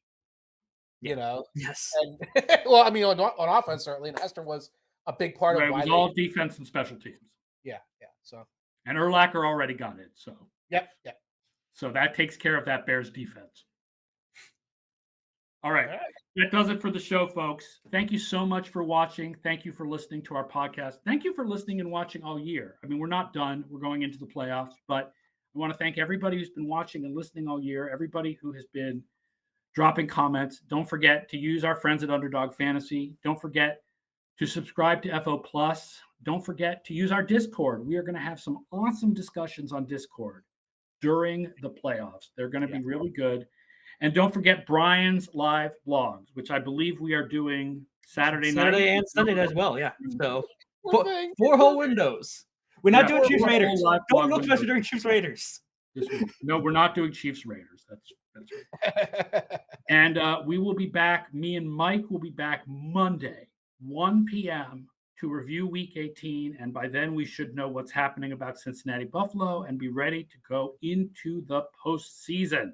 B: You know?
C: Yes.
B: And, well, I mean, on offense, certainly. And Hester was a big part of why
A: it was all defense and special teams.
B: Yeah. So.
A: And Urlacher already got it. So.
B: Yep.
A: So that takes care of that Bears defense. All right. That does it for the show, folks. Thank you so much for watching. Thank you for listening to our podcast. Thank you for listening and watching all year. I mean, we're not done. We're going into the playoffs, but I want to thank everybody who's been watching and listening all year, everybody who has been dropping comments. Don't forget to use our friends at Underdog Fantasy. Don't forget to subscribe to FO Plus. Don't forget to use our Discord. We are going to have some awesome discussions on Discord during the playoffs. They're going to be really good. And don't forget Brian's live blogs, which I believe we are doing Saturday night
C: and Sunday as well. Yeah. So 4 whole windows. We're not doing Chiefs Raiders. Don't look for us doing Chiefs Raiders.
A: No, we're not doing Chiefs Raiders. That's right. And we will be back. Me and Mike will be back Monday, 1 p.m. to review Week 18. And by then we should know what's happening about Cincinnati Buffalo and be ready to go into the postseason.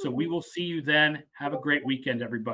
A: So we will see you then. Have a great weekend, everybody.